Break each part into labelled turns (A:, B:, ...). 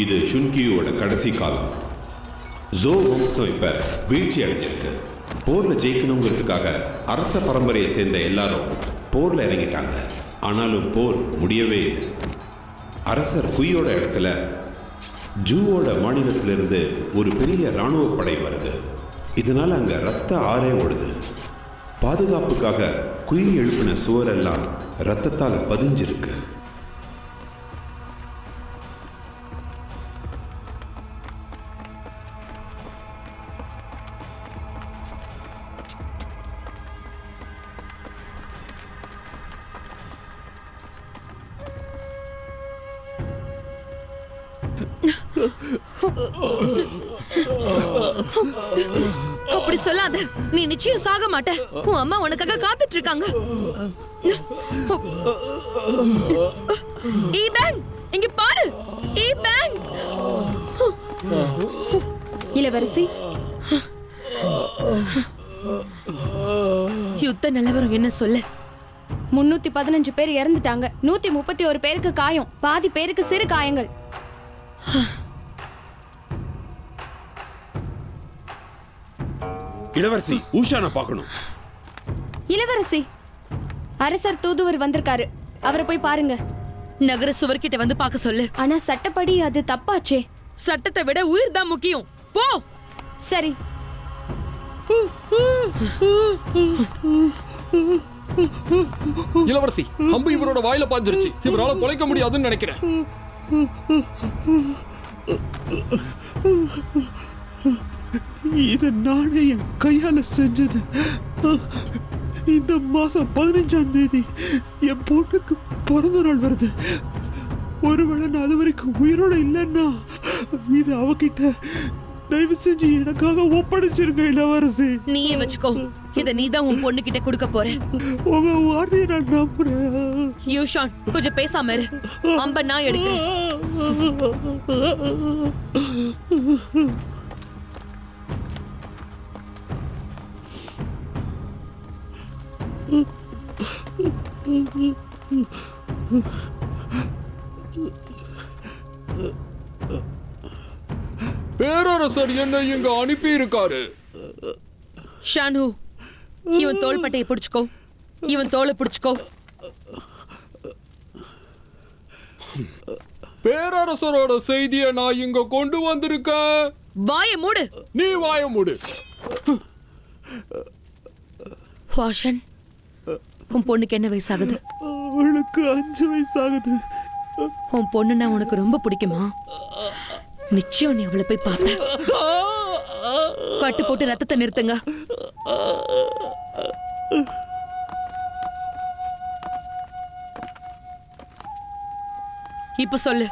A: இது ஷுன்கியோட கடைசி காலம். ஜோ வம்சம் இப்ப வீழ்ச்சி அடைஞ்சிருக்கு. போர்ல ஜெயிக்கணுங்கிறதுக்காக அரச பரம்பரையை சேர்ந்த எல்லாரும் போர்ல இறங்கிட்டாங்க. ஆனாலும் போர் முடியவே இல்லை. அரசர் குய்யோட இடத்துல ஜூவோட மாநிலத்திலிருந்து ஒரு பெரிய இராணுவ படை வருது. இதனால அங்க ரத்த ஆறே ஓடுது. பாதுகாப்புக்காக குய் எழுப்பின சுவரெல்லாம் ரத்தத்தால் பதிஞ்சிருக்கு.
B: அப்படி சொல்லாத. நீ நிச்சயம் சாக மாட்ட. உன் அம்மா உனக்காக காத்துட்டு இருக்காங்க. இங்க பாரு.
C: இளவரசி,
B: யுத்த நிலவரம் என்ன சொல்லு.
C: 315 பேர் இறந்துட்டாங்க. 131 பேருக்கு காயம். பாதி பேருக்கு சிறு காயங்கள்.
A: இளவரசி, ஊஷான பார்க்கணும்.
C: இளவரசி, அரசர் தூதுவர் வந்திருக்காரு. அவரை போய் பாருங்க.
B: நகர சுவர்கிட்ட வந்து பார்க்க சொல்லு.
C: ஆனா சட்டப்படி அது தப்பாச்சே.
B: சட்டத்தை விட உயிர் தான் முக்கியம். போ.
C: சரி.
D: இளவரசி, அம்பு இவரோட வாயில பாஞ்சிருச்சு. இவரால பொழைக்க முடியாதுன்னு நினைக்கிறேன்.
E: இத நானே என் கையால செஞ்சது. இந்த மாசம் 15ஆம் தேதி என் பொண்ணுக்கு பிறந்த நாள் வருது. ஒருவேளை நான் அது வரைக்கும் உயிரோட இல்லைன்னா இது அவகிட்ட தயவு செஞ்சு எனக்காக ஒப்படைச்சிருங்க இளவரசி.
B: நீயே வச்சுக்கோ. இத நீதான் உன் பொண்ணு கிட்ட கொடுக்க போற.
E: உங்க வார்த்தையை நான் நம்புறேன்.
B: யூஷான், கொஞ்சம் பேசாம இரு. அம்ப நான் எடுக்கிறேன்.
D: பேரரசர் என்ன இங்க அனுப்பி இருக்காரு.
B: ஷானு, இவன் தோள்பட்டையை பிடிச்சுக்கோ. இவன் தோலை பிடிச்சுக்கோ.
D: பேரரசரோட செய்தியை நான் இங்க கொண்டு வந்திருக்கேன்.
B: வாய மூடு.
D: நீ வாய மூடு.
B: வாஷன், உன் பொண்ணுக்கு என்ன வயசாகுது?
E: அவளுக்கு 5 வயசாகுது.
B: உன் பொண்ணுன்னா உனக்கு ரொம்ப பிடிக்குமா? நிச்சயம் நீ அவளை போய் பார்ப்ப. கட்டு போட்டு ரத்தத்தை நிறுத்துங்க. இப்ப சொல்லு.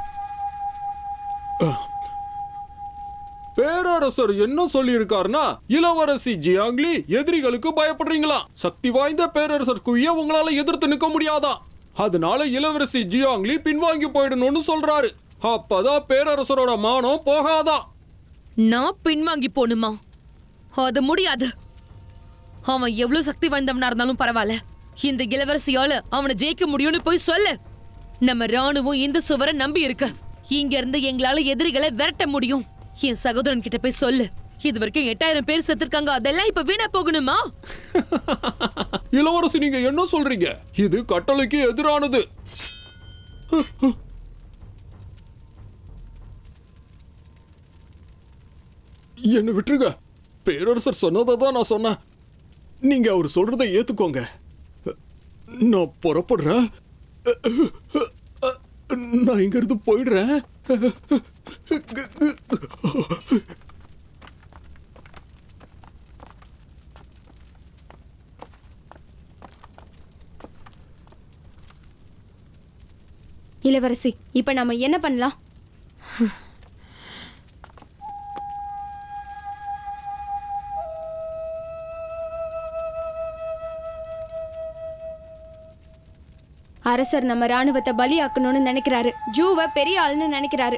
D: பேரரசர் என்ன சொல்லி இருக்காருன்னா, இளவரசி ஜியாங்லி எதிரிகளுக்கு பயப்படுறீங்களா? சக்தி வாய்ந்த பேரரசர் குய்ய உங்களால எதிர்த்து நிக்க முடியாதா? அதனால இளவரசி ஜியாங்லி பின்வாங்கி போயிடணும்னு சொல்றாரு. அப்பதான் பேரரசரோட மானம் போகாதா?
B: நான் பின்வாங்கி போணுமா? அது முடியாது. அவன் எவ்வளவு சக்தி வாய்ந்தவனா இருந்தாலும் பரவாயில்ல. இந்த இளவரசியால அவனை ஜெயிக்க முடியும்னு போய் சொல்லு. நம்ம ராணுவம் இந்த சுவரை நம்பி இருக்கு. இங்க இருந்து எங்களால எதிரிகளை விரட்ட முடியும். என் சகோதரன் கிட்ட போய் சொல்லு. இது வரைக்கும் 8000 பேர் செத்துருக்காங்க. அதெல்லாம் இப்ப வீணா போகணுமா?
D: இளவரசி, நீங்க என்ன சொல்றீங்க? இது கட்டளைக்கு எதிரானது. என்ன விட்டுருங்க. பேரரசர் சொன்னதை தான் நான் சொன்னேன். நீங்க அவர் சொல்றதை ஏத்துக்கோங்க. நான் புறப்படுறேன். நான் இங்க இருந்து போயிடுறேன்.
C: இளவரசி, இப்ப நாம என்ன பண்ணலாம்? அரசர் நம்ம ராணுவத்தை பலியாக்கணும்னு நினைக்கிறாரு. ஜூவை பெரிய ஆளுன்னு நினைக்கிறாரு.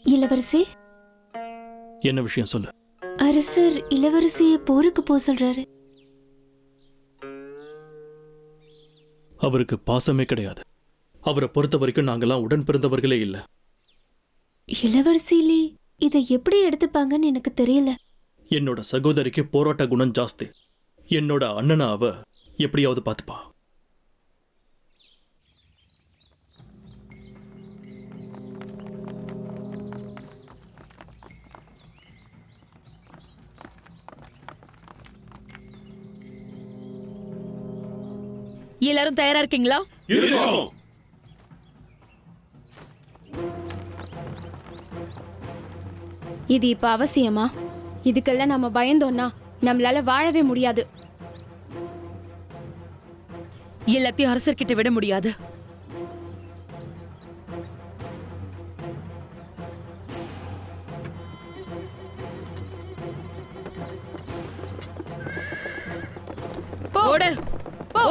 F: இளவரசி,
G: என்ன விஷயம் சொல்லு.
F: அரசர் இளவரசியை போருக்கு போக சொல்றாரு.
G: அவருக்கு பாசமே கிடையாது. அவரை பொறுத்த வரைக்கும் நாங்கெல்லாம் உடன் பிறந்தவர்களே இல்ல.
F: இளவரசியிலே இதை எப்படி எடுத்துப்பாங்கன்னு எனக்கு தெரியல.
G: என்னோட சகோதரிக்கு போராட்ட குணம் ஜாஸ்தி. என்னோட அண்ணனை அவ எப்படியாவது பார்த்துப்பா.
B: எல்லாரும் தயாரா இருக்கீங்களா?
A: இருக்கோம்.
C: இது இப்ப அவசியமா? இதுக்கெல்லாம் நம்ம பயந்தோம்னா நம்மளால வாழவே முடியாது.
B: எல்லாத்தையும் அரசர்கிட்ட விட முடியாது. ஓடு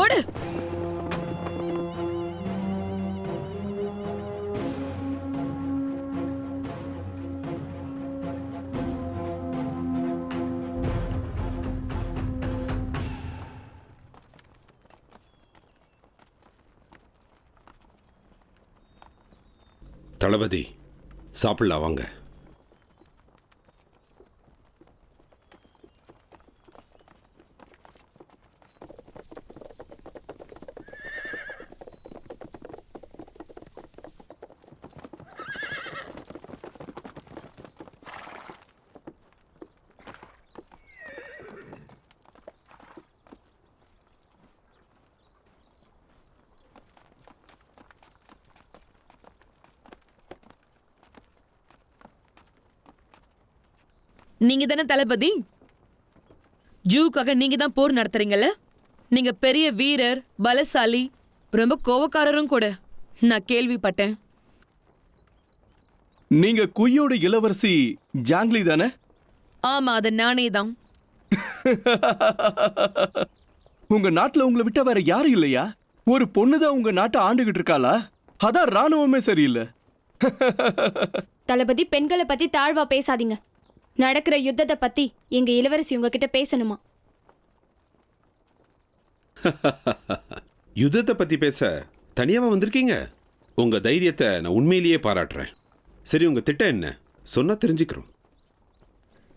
B: ஓடு.
A: தளபதி, சாப்பிடலாம் வாங்க.
B: நீங்க தானே தளபதி? ஜூக்காக நீங்க தான் போர் நடத்துறீங்கல்ல? நீங்க பெரிய வீரர், பலசாலி, ரொம்ப கோவக்காரரும் கூட. நான் கேள்விப்பட்டேன்.
H: நீங்க குய்யோட இளவரசி ஜாங்லி தானே?
B: ஆமா, அது நானே தான்.
H: உங்க நாட்டுல உங்களை விட்ட வேற யாரும் இல்லையா? ஒரு பொண்ணுதான் உங்க நாட்டை ஆண்டுகிட்டு இருக்காளா? அதான் ராணுவமே சரியில்லை.
C: தளபதி, பெண்களை பத்தி தாழ்வா பேசாதீங்க. நடக்கிற யுத்தத்தை பத்தி எங்க இளவரசி உங்ககிட்ட பேசணுமா?
A: யுத்தத்தை பத்தி பேச தனியாவா வந்திருக்கீங்க? உங்க தைரியத்தை நான் உண்மையிலேயே பாராட்டுறேன். சரி, உங்க திட்டம் என்ன? சொன்னா தெரிஞ்சுக்கிறோம்.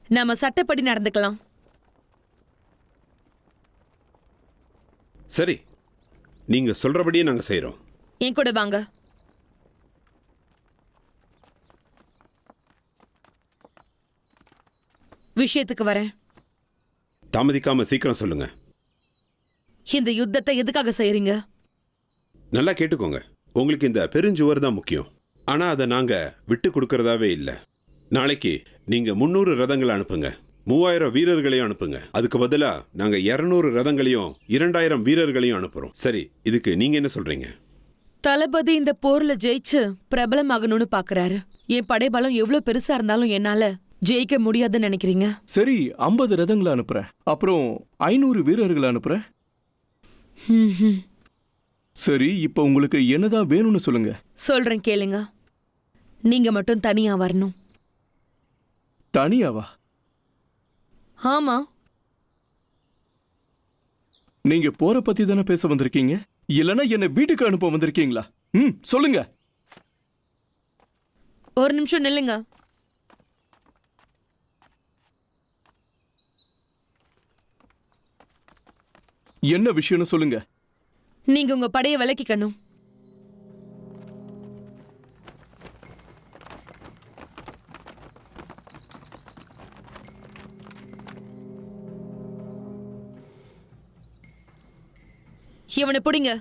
B: நாம சட்டப்படி நடந்துக்கலாம்.
A: சரி, நீங்க சொல்றபடியே நாங்க செய்றோம்.
B: என் கூட வாங்க. விஷயத்துக்கு வரேன்.
A: தாமதிக்காம சீக்கிரம் சொல்லுங்க.
B: இந்த யுத்தத்தை எதுக்காக செய்றீங்க?
A: நல்லா கேட்டுக்கோங்க. உங்களுக்கு இந்த பெருஞ்சுவர் தான் முக்கியம். ஆனா அதை நாங்க விட்டு கொடுக்கறதாவே இல்லை. நாளைக்கு நீங்க 300 ரதங்களை அனுப்புங்க, 3000 வீரர்களையும் அனுப்புங்க. அதுக்கு பதிலா நாங்க 200 ரதங்களையும் 2000 வீரர்களையும் அனுப்புறோம். சரி, இதுக்கு நீங்க என்ன சொல்றீங்க?
B: தளபதி இந்த போர்ல ஜெயிச்சு பிரபலமாகணும்னு பாக்குறாரு. என் படைபலம் எவ்வளவு பெருசா இருந்தாலும் என்னால ஜெயிக்க முடியாதுன்னு நினைக்கிறீங்க?
H: சரி, 50 ரதங்களை அனுப்புறேன். அப்புறம் 500 வீரர்களை அனுப்புறேன். சரி, இப்ப உங்களுக்கு என்னதான் வேணும்னு சொல்லுங்க.
B: சொல்றேன் கேளுங்க. நீங்க மட்டும் தனியா வரணும்.
H: தனியாவா?
B: ஆமா.
H: நீங்க போற பத்தி தானே பேச வந்திருக்கீங்க, இல்லனா என்ன வீட்டுக்கு அனுப்ப வந்திருக்கீங்களா? சொல்லுங்க.
B: ஒரு நிமிஷம் நில்லுங்க.
H: என்ன விஷயம்னு சொல்லுங்க.
B: நீங்க உங்க படையை விலக்கிக்கணும். இவனை பிடிங்க.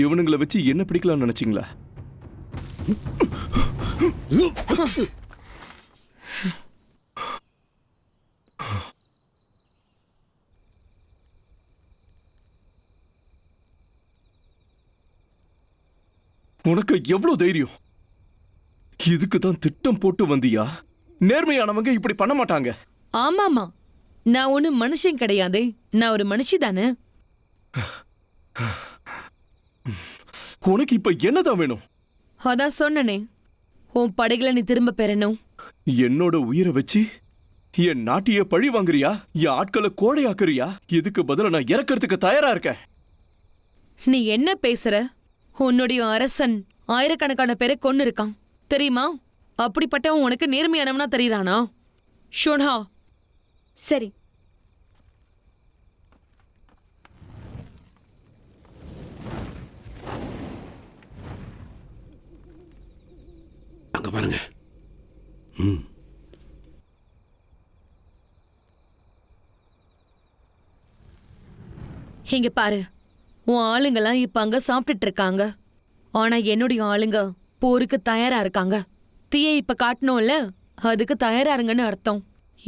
H: இவனுங்களை வச்சு என்ன பிடிக்கலாம்னு நினைச்சீங்களா? உனக்கு எவ்வளவு தைரியம்? இதுக்கு தான் திட்டம் போட்டு வந்தியா? நேர்மையானவங்க இப்படி பண்ண மாட்டாங்க.
B: ஆமாமா, நான் ஒண்ணு மனுஷன் கிடையாதே, நான் ஒரு மனுஷி தானே.
H: உனக்கு இப்ப என்னதான் வேணும்?
B: அதான் சொன்னனே, உன் படைகளை நீ திரும்ப பெறணும்.
H: என்னோட உயிரை வச்சு என் நாட்டிய பழி வாங்குறியா? என் ஆட்களை கோடையாக்குறியா? இதுக்கு பதிலா நான் இறக்கிறதுக்கு தயாரா இருக்கேன்.
B: நீ என்ன பேசுற? உன்னுடைய அரசன் ஆயிரக்கணக்கான பேரை கொன்னு இருக்கான் தெரியுமா? அப்படிப்பட்டவன் உனக்கு நேர்மையானவனா தெரியறானா? ஷோன்ஹா,
C: சரி,
A: அங்க பாருங்க.
B: இங்க பாரு, உன் ஆளுங்கெல்லாம் இப்ப அங்க சாப்பிட்டுட்டு இருக்காங்க. ஆனா என்னுடைய ஆளுங்க போருக்கு தயாரா இருக்காங்க. தீயை இப்ப காட்டணும்ல, அதுக்கு தயாரா இருங்கன்னு அர்த்தம்.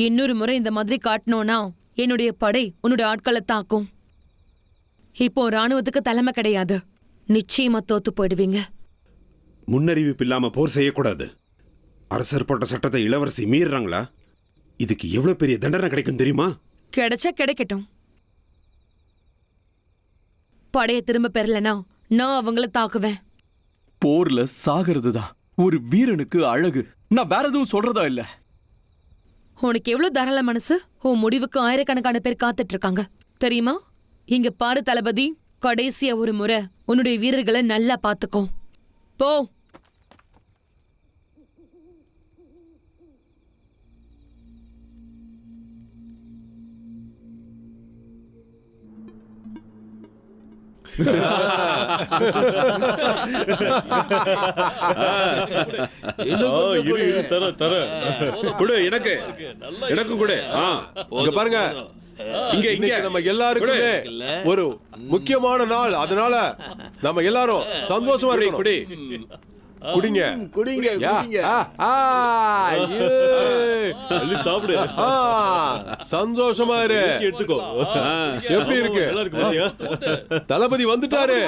B: இன்னொரு முறை இந்த மாதிரி காட்டணும்னா என்னுடைய படை உன்னுடைய ஆட்களை தாக்கும். இப்போ ராணுவத்துக்கு தலைமை கிடையாது, நிச்சயமா தோத்து போயிடுவீங்க.
A: முன்னறிவிப்பு இல்லாம போர் செய்யக்கூடாது. அரசர் போட்ட சட்டத்தை இளவரசி மீறுறாங்களா? இதுக்கு எவ்வளவு பெரிய தண்டனை கிடைக்கும் தெரியுமா?
B: கிடைச்சா கிடைக்கட்டும். படைய திரும்ப பெறலனா நான் அவங்கள தாக்குவேன்.
H: போர்ல சாகிறது தான் ஒரு வீரனுக்கு அழகு. நான் வேற எதுவும் சொல்றதா இல்ல.
B: உனக்கு எவ்வளவு தாராள மனசு? உன் முடிவுக்கு ஆயிரக்கணக்கான பேர் காத்துட்டு இருக்காங்க தெரியுமா? இங்க பாரு தளபதி, கடைசியா ஒரு முறை உன்னுடைய வீரர்களை நல்லா பாத்துக்கோ. போ.
A: குடு எனக்கு, எனக்கும் குடு.
I: இங்க பாருங்க, இங்க இங்க நம்ம எல்லாருக்குமே ஒரு முக்கியமான நாள். அதனால நம்ம எல்லாரும் சந்தோஷமா இருக்கணும். குடி குடிங்க குடிங்க. சாப்பிடு, சந்தோஷமா இரு. எடுத்துக்கோ. எப்படி இருக்கு? தளபதி வந்துட்டாரு.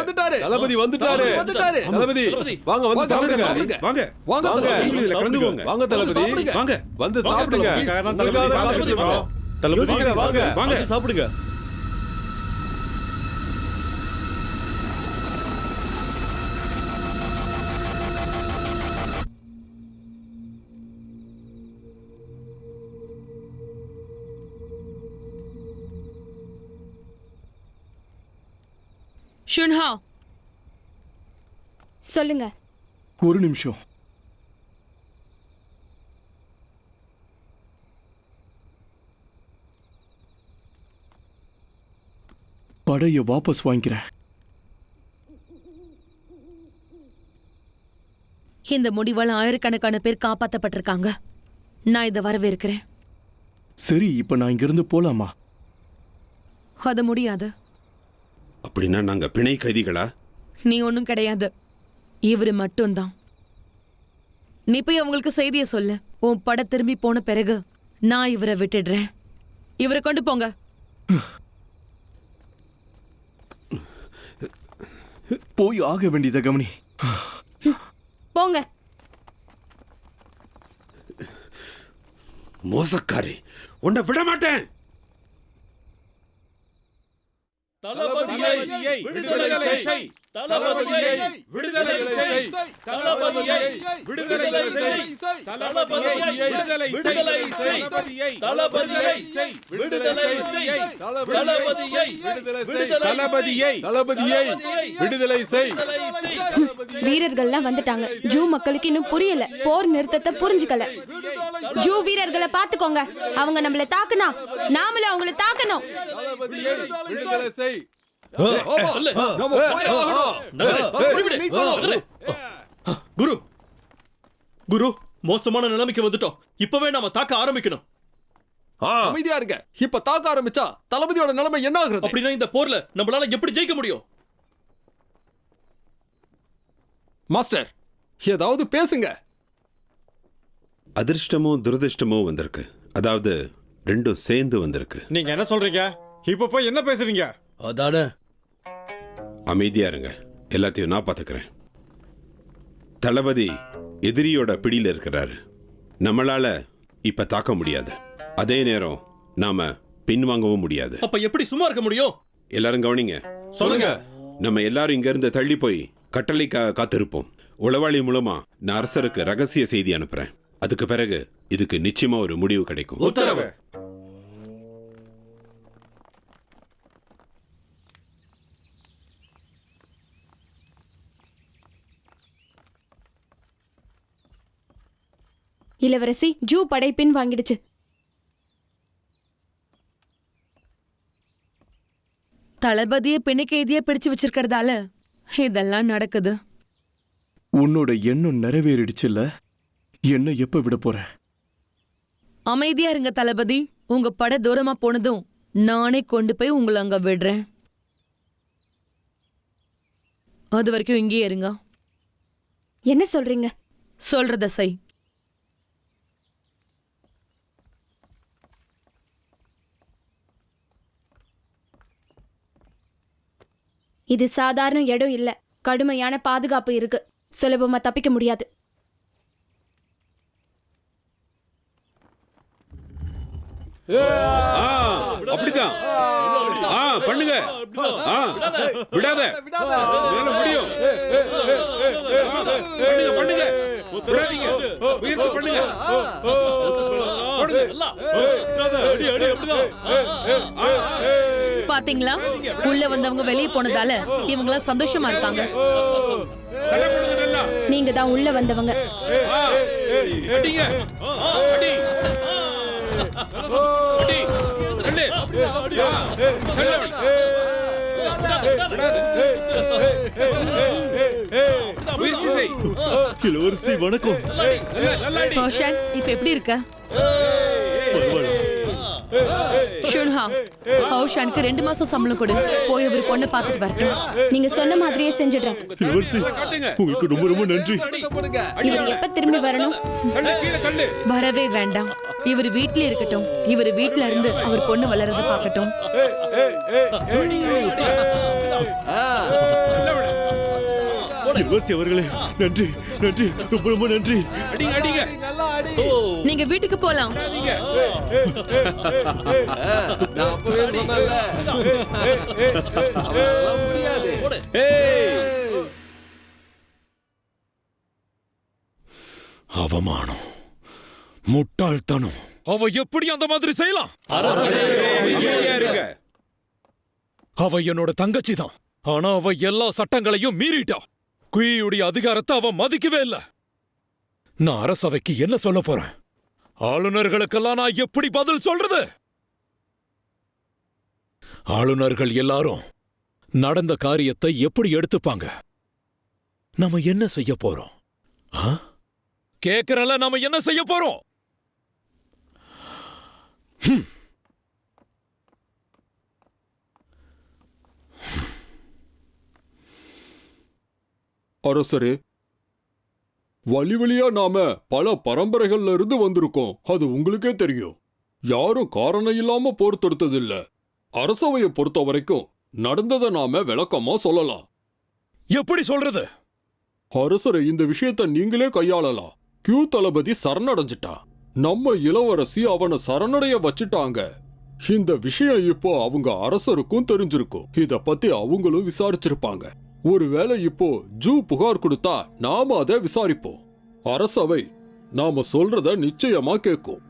I: தளபதி வந்துட்டாரு. தளபதி வாங்க, வந்து சாப்பிடுங்க. வாங்க வாங்க வாங்க. வாங்க தளபதி, வாங்க வந்து சாப்பிடுங்க. தளபதி வாங்க வாங்க சாப்பிடுங்க.
B: ஷுன்ஹா,
C: சொல்லுங்க.
H: ஒரு நிமிஷம். படைய வாபஸ் வாங்கிக்கிறேன்.
B: இந்த முடிவால் ஆயிரக்கணக்கான பேர் காப்பாற்றப்பட்டிருக்காங்க. நான் இதை வரவேற்கிறேன்.
H: சரி, இப்ப நான் இங்கிருந்து போலாமா?
B: அது முடியாது.
A: அப்படின்னா நாங்க பிணை கைதிகளா?
B: நீ ஒன்றும் கிடையாது, இவரு மட்டும்தான். நீ போய் அவங்களுக்கு செய்தியை சொல்லு. உன் பட திரும்பி போன பிறகு நான் இவரை விட்டுடுறேன். இவரை கொண்டு போங்க.
H: போய் ஆக வேண்டியத கவனி.
C: போங்க.
A: மோசக்காரி, உன்னை விட மாட்டேன்.
E: தளபதியை விடுதலை செய். தளபதியை விடுதலை செய். தளபதியை விடுதலை செய். தளபதியை விடுதலை செய். தளபதியை விடுதலை செய். தளபதியை
I: விடுதலை செய்.
C: வீரர்கள்லாம் வந்துட்டாங்க. ஜூ மக்களுக்கு இன்னும் புரியல, போர் நிறுத்தத்தை புரிஞ்சுக்கல. ஜூ வீரர்களை பாத்துக்கோங்க. அவங்க நம்மள தாக்குனா நாமளும் அவங்கள தாக்கணும்.
I: விடுதலை செய்.
G: குரு, குரு, மோசமான நிலைமைக்கு வந்துட்டோம். இப்பவே நாம தாக்க ஆரம்பிக்கணும்.
D: அமைதியா இருங்க. இப்ப தாக்க ஆரம்பிச்சா தளபதியோட நிலைமை என்ன ஆகுறது?
G: அப்படின்னா இந்த போர்ல நம்மளால எப்படி ஜெயிக்க முடியும்?
D: மாஸ்டர், ஏதாவது பேசுங்க.
A: அதிர்ஷ்டமும் துரதிர்ஷ்டமும் வந்திருக்கு. அதாவது ரெண்டும் சேர்ந்து வந்திருக்கு.
J: நீங்க என்ன சொல்றீங்க? இப்ப போய் என்ன பேசுறீங்க?
E: அதானே.
A: அமைதியா இருங்க, எல்லாத்தையும் நான் பார்த்துக்கிறேன். தளபதி எதிரியோட பிடியில் இருக்கிறாரு. நம்மளால இப்ப தாக்க முடியாது. அதே நேரம் நாம பின்வாங்கவும் முடியாது.
G: அப்ப எப்படி சும்மா இருக்க முடியும்?
A: எல்லாரும் கவனிங்க.
J: சொல்லுங்க.
A: நம்ம எல்லாரும் இங்க இருந்து தள்ளி போய் கட்டளைக்காக காத்திருப்போம். உளவாளி மூலமா நான் அரசருக்கு ரகசிய செய்தி அனுப்புறேன். அதுக்கு பிறகு இதுக்கு நிச்சயமா ஒரு முடிவு கிடைக்கும்.
J: உத்தரவு.
C: இளவரசி, ஜூ படை பின் வாங்கிடுச்சு.
B: தளபதியை பிணைக்கைதியா பிடிச்சு வச்சிருக்கிறதால இதெல்லாம் நடக்குது.
H: உன்னோட எண்ணம் நிறைவேறிடுச்சுல்ல? என்ன எப்ப விட போற?
B: அமைதியா இருங்க தளபதி. உங்க படை தூரமா போனதும் நானே கொண்டு போய் உங்களை அங்க விடுறேன். அது வரைக்கும் இங்கேயே இருங்க.
C: என்ன சொல்றீங்க?
B: சொல்றத செய்.
C: இது சாதாரண இடம் இல்ல. கடுமையான பாதுகாப்பு இருக்கு. சுலபமா தப்பிக்க முடியாது.
A: அப்படிதான். பண்ணுங்க. விடாத. முடியும். பண்ணுங்க. விடாதீங்க. முயற்சி பண்ணுங்க.
B: பாத்தீங்களா, உள்ள வந்தவங்க வெளியே போனதால இவங்க சந்தோஷமா இருக்காங்க.
C: நீங்க தான் உள்ள வந்தவங்க.
G: இளவரசி வணக்கம்.
B: ரோஷன், இப்ப எப்படி இருக்க? ஷுன்ஹா, ஹவுஷானுக்கு 2 மாசம் சம்பளம் கொடு. போய் அவர் பொண்ணை பார்த்துட்டு வரட்டும்.
C: நீங்க சொன்ன மாதிரியே செஞ்சிடுறேன்.
G: இளவரசி, உங்களுக்கு ரொம்ப ரொம்ப நன்றி.
C: இவர் எப்ப திரும்பி வரணும்?
B: வரவே வேண்டாம். இவர் வீட்லயே இருக்கட்டும். இவர் வீட்ல இருந்து அவர் பொண்ணு வளர்றத பார்க்கட்டும்.
G: இளவரசி அவர்களே, நன்றி நன்றி, ரொம்ப ரொம்ப நன்றி.
B: நீங்க வீட்டுக்கு போலாம்.
E: அவமானம், முட்டாள்தனம். அவ எப்படி அந்த மாதிரி செய்யலாம்? அவ என்னோட தங்கச்சி தான். ஆனா அவ எல்லா சட்டங்களையும் மீறிட்டா. குயியுடைய அதிகாரத்தை அவ மதிக்கவே இல்ல. நான் அரசவைக்கு என்ன சொல்ல போறேன்? ஆளுநர்களுக்கெல்லாம் நான் எப்படி பதில் சொல்றது? ஆளுநர்கள் எல்லாரும் நடந்த காரியத்தை எப்படி எடுத்துப்பாங்க? நம்ம என்ன செய்ய போறோம்? கேக்குறல, நாம என்ன செய்ய போறோம்?
D: அரசரே, வழி வழியா நாம பல பரம்பரைகள்ல இருந்து வந்திருக்கோம். அது உங்களுக்கே தெரியும். யாரும் காரணம் இல்லாம போர் தொடுத்ததில்ல. அரசவையை பொறுத்த வரைக்கும் நடந்ததை நாம விளக்கமா சொல்லலாம்.
E: எப்படி சொல்றது?
D: அரசரே, இந்த விஷயத்தை நீங்களே கையாளலாம். கியூ தளபதி சரணடைஞ்சிட்டான். நம்ம இளவரசி அவனை சரணடைய வச்சுட்டாங்க. இந்த விஷயம் இப்போ அவங்க அரசருக்கும் தெரிஞ்சிருக்கும். இத பத்தி அவங்களும் விசாரிச்சிருப்பாங்க. ஒருவேளை இப்போ ஜூ புகார் கொடுத்தா நாம அதை விசாரிப்போம். அரசவை நாம சொல்றத நிச்சயமா கேட்கும்.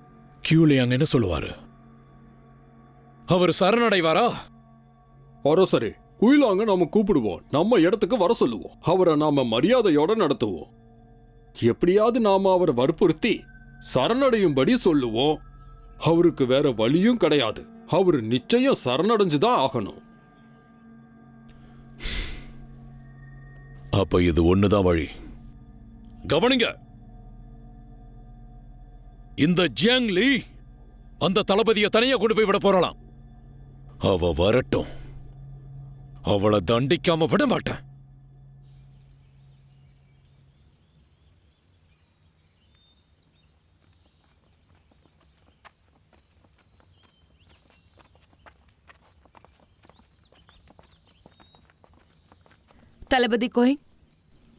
E: கியூலியாங் என்ன சொல்லுவாரு? அவர் சரணடைவாரா?
D: அரசரே, குயிலாங்க நாம கூப்பிடுவோம். நம்ம இடத்துக்கு வர சொல்லுவோம். அவரை நாம மரியாதையோட நடத்துவோம். எப்படியாவது நாம அவரை வற்புறுத்தி சரணடையும்படி சொல்லுவோம். அவருக்கு வேற வழியும் கிடையாது. அவரு நிச்சயம் சரணடைஞ்சுதான் ஆகணும்.
E: அப்ப இது ஒண்ணுதான் வழி. கவனிங்க, இந்த ஜியாங் லீ அந்த தளபதியை தனியா கொண்டு போய் விட போறலாம். அவ வரட்டும். அவளை தண்டிக்காம விட மாட்டேன்.
B: தளபதி கோய்,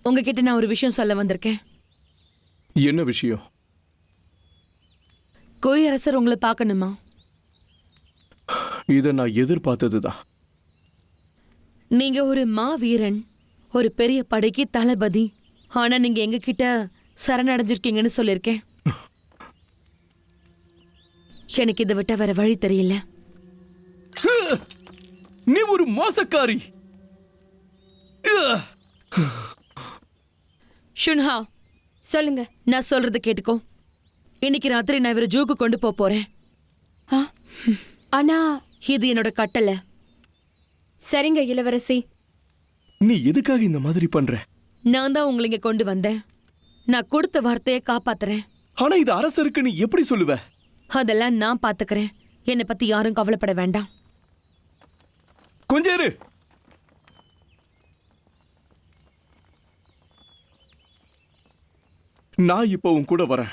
B: உங்ககிட்ட நான் ஒரு விஷயம் சொல்ல வந்திருக்கேன்.
H: என்ன விஷயம்?
B: கோய் அரசர் உங்களை பார்க்கணுமா?
H: இதை நான் எதிர்பார்த்ததுதான்.
B: நீங்க ஒரு மாவீரன், ஒரு பெரிய படைக்கு தளபதி. ஆனா நீங்க எங்க கிட்ட சரணடைஞ்சிருக்கீங்கன்னு சொல்லியிருக்கேன். எனக்கு இதை விட்ட வேற வழி தெரியல.
H: நீ ஒரு மோசக்காரி.
B: ஷுன்ஹா,
C: சொல்லுங்க.
B: நான் சொல்றது கேட்டுக்கோ. இன்னைக்கு ராத்திரி நான் இவரை ஜூக்கு கொண்டு போறேன்.
C: ஆ, ஆனா
B: இது என்னோட கட்டளை.
C: சரிங்க இளவரசி.
H: நீ எதுக்காக இந்த மாதிரி பண்ற?
B: நான் தான் உங்களை இங்க கொண்டு வந்தேன். நான் கொடுத்த வார்த்தையை காப்பாத்துறேன்.
H: ஆனா இது அரசருக்கு நீ எப்படி சொல்லுவ?
B: அதெல்லாம் நான் பாத்துக்கிறேன். என்னை பத்தி யாரும் கவலைப்பட வேண்டாம்.
H: கொஞ்சம் இரு. நான் இப்ப உன் கூட வரேன்.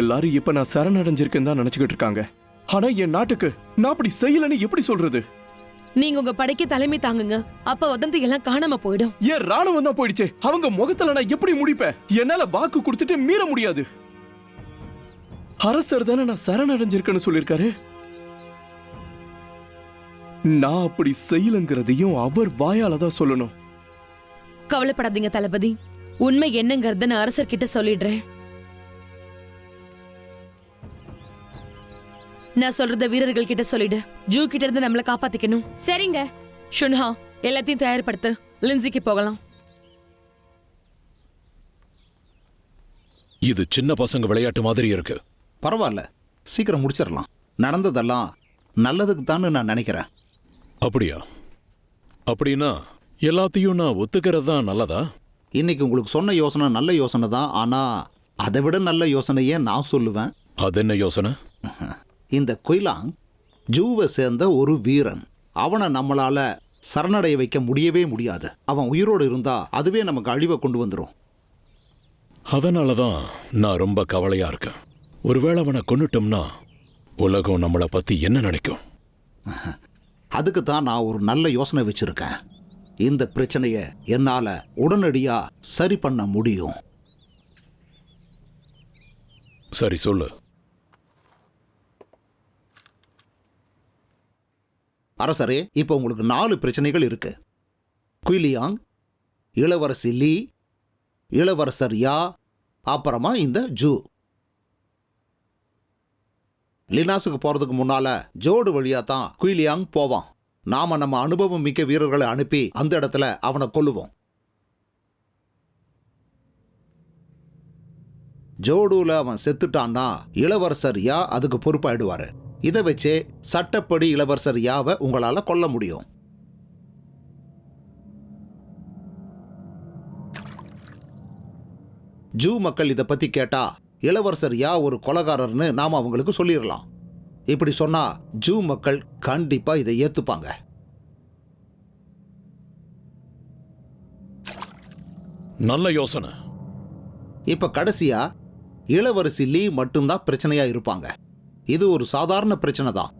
H: எல்லாரும் இப்ப நான் சரணடைஞ்சிருக்கேன்னு தான் நினைச்சுக்கிட்டு இருக்காங்க. ஆனா என் நாட்டுக்கு நான் அப்படி செய்யலன்னு எப்படி சொல்றது?
B: நீங்க உங்க படைக்கு தலைமை தாங்குங்க. அப்ப வதந்தி எல்லாம் காணாம போயிடும்.
H: என் ராணுவம் தான் போயிடுச்சே. அவங்க முகத்துல நான் எப்படி முடிப்பேன்? என்னால வாக்கு கொடுத்துட்டு மீற முடியாது. அரசர் தானே நான் சரணடைஞ்சிருக்கேன்னு சொல்லியிருக்காரு. நான் அப்படி செய்யலங்கிறதையும் அவர் வாயால தான் சொல்லணும்.
B: கவலைப்படாதீங்க தளபதி. உண்மை என்னங்கறத நான் அரசர்கிட்ட சொல்லிடுறேன். நான் சொல்றத வீரர்கள் கிட்ட சொல்லிடு. ஜூ கிட்ட இருந்து நம்மள காப்பாத்திக்கணும்.
C: சரிங்க.
B: ஷுன்ஹா, எல்லாத்தையும் தயார்படுத்து. லின்சிக்கு போகலாம்.
E: இது சின்ன பசங்க விளையாட்டு மாதிரி இருக்கு.
K: பரவாயில்ல, சீக்கிரம் முடிச்சிடலாம். நடந்ததெல்லாம் நல்லதுக்கு தான் நான் நினைக்கிறேன்.
E: அப்படியா? அப்படின்னா எல்லாத்தையும் நான் ஒத்துக்கிறது தான் நல்லதா?
K: இன்னைக்கு உங்களுக்கு சொன்ன யோசனை நல்ல யோசனை தான். ஆனா அதை விட நல்ல யோசனையே நான் சொல்லுவேன்.
E: அது என்ன யோசனை?
K: இந்த குயிலாங் ஜூவை சேர்ந்த ஒரு வீரன். அவனை நம்மளால சரணடைய வைக்க முடியவே முடியாது. அவன் உயிரோடு இருந்தா அதுவே நமக்கு அழிவை கொண்டு வந்துடும்.
E: அதனால தான் நான் ரொம்ப கவலையா இருக்கேன். ஒருவேளை அவனை கொன்னுட்டோம்னா உலகம் நம்மளை பத்தி என்ன நினைக்கும்?
K: அதுக்கு தான் நான் ஒரு நல்ல யோசனை வச்சிருக்கேன். இந்த பிரச்சனையை என்னால உடனடியா சரி பண்ண முடியும்.
E: சரி, சொல்லு.
K: அரசரே, இப்போ உங்களுக்கு 4 பிரச்சனைகள் இருக்கு. குயிலியாங், இளவரசி லீ, இளவரசர் யா, அப்புறமா இந்த ஜூ. லினாஸுக்கு போறதுக்கு முன்னால ஜோடு வழியா தான் குயிலியாங் போவான். நாம நம்ம அனுபவம் மிக்க வீரர்களை அனுப்பி அந்த இடத்துல அவனை கொல்லுவோம். ஜோடுல அவன் செத்துட்டான்னா இளவரசர் யா அதுக்கு பொறுப்பாயிடுவாரு. இதை வச்சே சட்டப்படி இளவரசர் யாவை உங்களால கொல்ல முடியும். ஜூ மக்கள் இதை பத்தி கேட்டா இளவரசர் யா ஒரு கொலைகாரர்னு நாம அவங்களுக்கு சொல்லிடலாம். இப்படி சொன்னா ஜூ மக்கள் கண்டிப்பா இதை ஏத்துப்பாங்க.
E: நல்ல யோசனை.
K: இப்ப கடைசியா இளவரசி லீ மட்டும்தான் பிரச்சனையா இருப்பாங்க. இது ஒரு சாதாரண பிரச்சனை தான்.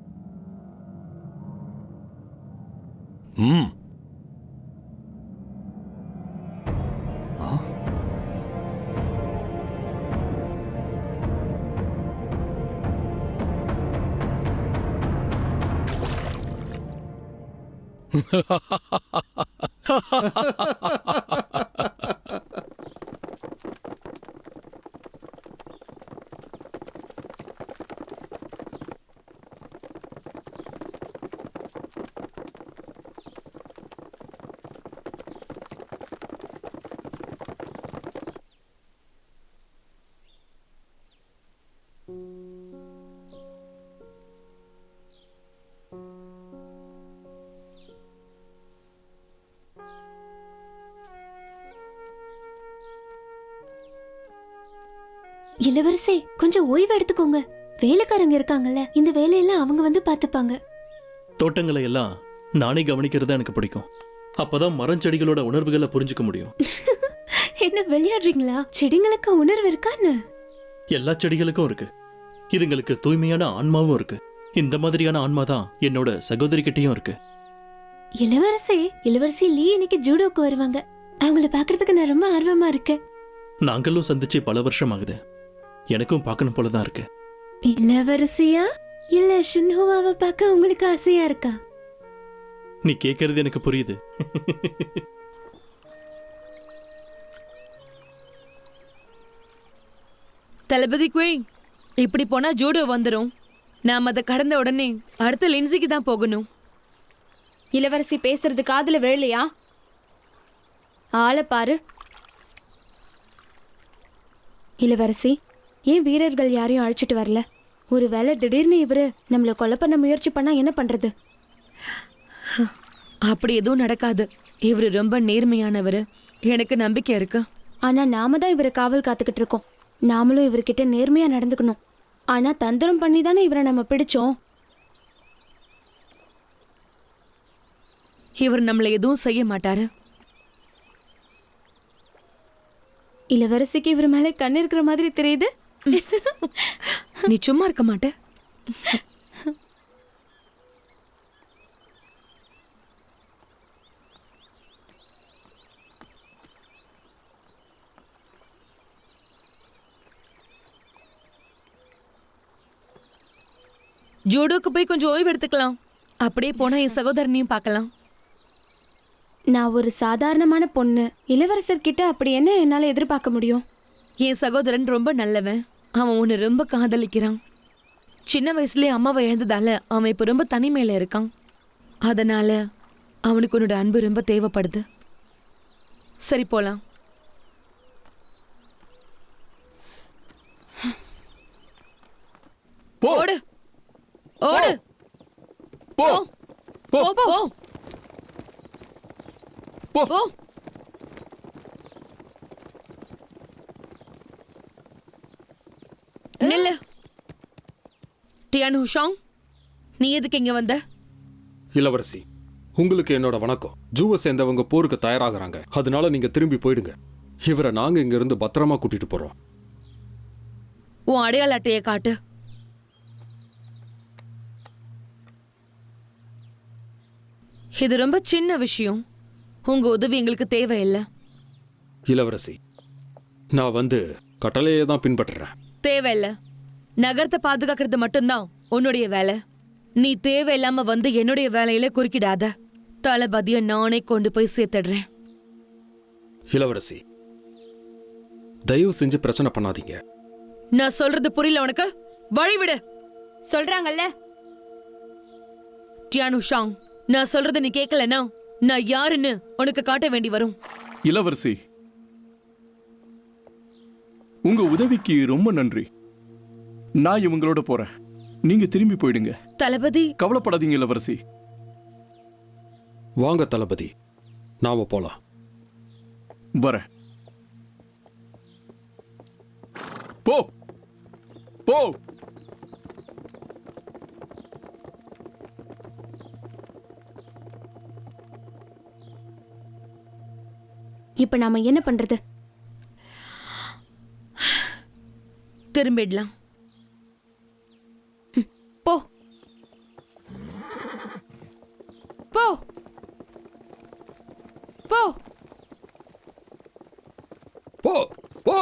F: இளவரசி, கொஞ்சம் ஓய்வு எடுத்துக்கோங்க. வேலைக்காரங்க இருக்காங்கல்ல, இந்த வேலையெல்லாம் அவங்க வந்து பார்த்துப்பாங்க.
G: தோட்டங்களை எல்லாம் நானே கவனிக்கிறது எனக்கு பிடிக்கும். அப்பதான் மரஞ்செடிகளோட உணர்வுகளை புரிஞ்சுக்க முடியும்.
F: என்ன விளையாடுறீங்களா? செடிங்களுக்கு உணர்வு இருக்கான்னு?
G: எல்லா செடிகளுக்கும் இருக்கு. இதுங்களுக்கு தூய்மையான ஆன்மாவும் இருக்கு. இந்த மாதிரியான ஆன்மா தான் என்னோட சகோதரி கிட்டயும் இருக்கு.
F: இளவரசி லீ இன்னைக்கு ஜூடோக்கு வருவாங்க. அவங்கள பார்க்கறதுக்கு நான் ரொம்ப ஆர்வமா இருக்கேன்.
G: நாங்களும் சந்திச்சு பல வருஷம் ஆகுது. எனக்கும் பார்க்கணும் போலதான் இருக்கு.
F: இளவரசியா இல்ல ஷுன்ஹுவாவை பார்க்க உங்களுக்கு ஆசையா இருக்கா?
G: நீ கேட்கறது எனக்கு புரியுது.
B: தளபதி குயின், இப்படி போனா ஜூடோ வந்துரும். நாம் அதை கடந்த உடனே அடுத்த லின்சிக்கு தான் போகணும்.
C: இளவரசி பேசுறது காதுல விழலையா? ஆளை பாரு. இளவரசி, ஏன் வீரர்கள் யாரையும் அழைச்சிட்டு வரல? ஒருவேளை திடீர்னு இவரு நம்மள கொலை பண்ண முயற்சி பண்ணா என்ன பண்றது?
B: அப்படி எதுவும் நடக்காது. இவரு ரொம்ப நேர்மையானவர், எனக்கு நம்பிக்கை இருக்கு.
C: ஆனா நாம தான் இவரை காவல் காத்துக்கிட்டு இருக்கோம். நாமளும் இவர்கிட்ட நேர்மையா நடந்துக்கணும். ஆனா தந்திரம் பண்ணி தானே இவரை நம்ம பிடிச்சோம்.
B: இவர் நம்மளை எதுவும் செய்ய மாட்டாரு.
C: இளவரசிக்கு இவர் மேல கண்ணு இருக்கிற மாதிரி தெரியுது.
B: நீ சும்மா இருக்க மாட்ட. ஜூடோக்கு போய் கொஞ்சம் ஓய்வு எடுத்துக்கலாம். அப்படியே போனா என் சகோதரனையும் பார்க்கலாம்.
C: நான் ஒரு சாதாரணமான பொண்ணு. இளவரசர்கிட்ட அப்படி என்ன என்னால எதிர்பார்க்க முடியும்?
B: என் சகோதரன் ரொம்ப நல்லவன். அவன் உன்னை ரொம்ப காதலிக்கிறான். சின்ன வயசுலயே அம்மாவை இழந்ததால அவன் இப்ப ரொம்ப தனிமையில இருக்கான். அதனால அவனுக்கு உன்னோட அன்பு ரொம்ப தேவைப்படுது. சரி, போலாம். ஓடு ஓடு
H: போ
B: போ போ
H: போ
B: போ. நில்லு. டியான் ஹுஷாங், நீ எதுக்கு இங்க வந்த?
D: இளவரசி, உங்களுக்கு என்னோட வணக்கம். ஜூவை சேர்ந்தவங்க போருக்கு தயாராகிறாங்க. அதனால நீங்க திரும்பி போயிடுங்க. இவரை நாங்க இங்க இருந்து பத்திரமா கூட்டிட்டு போறோம்.
B: உன் அடையாள அட்டையை காட்டு. இது ரொம்ப சின்ன விஷயம். உங்க உதவி எங்களுக்கு தேவையில்லை.
D: இளவரசி, நான் கட்டளையை தான் பின்பற்றுறேன்.
B: தேவையில்லை. நகரத்தை பாதுகாக்கிறது மட்டும்தான் உன்னுடைய வேலை. நீ தேவையில்லாம என்னுடைய வேலையில குறுக்கிடாத. தளபதியை நானே கொண்டு போய் சேர்த்துடுறேன்.
D: இளவரசி, தயவு செஞ்சு பிரச்சனை பண்ணாதீங்க.
B: நான் சொல்றது புரியல உனக்கு? வழிவிடு.
C: சொல்றாங்கல்ல.
B: டியான் ஹுஷாங், நான் சொல்றது நீ கேட்கலனா நான் யாருன்னு உனக்கு காட்ட வேண்டி வரும்.
H: இளவரசி, உங்க உதவிக்கு ரொம்ப நன்றி. நான் இவங்களோட போறேன். நீங்க திரும்பி போயிடுங்க.
B: தளபதி,
H: கவலைப்படாதீங்க இளவரசி.
D: வாங்க தளபதி, நாம போலாம்.
H: வரேன். போ போ.
C: இப்ப நாம என்ன பண்றது?
B: திரும்பிடலாம்.
C: போ போ போ
A: போ போ.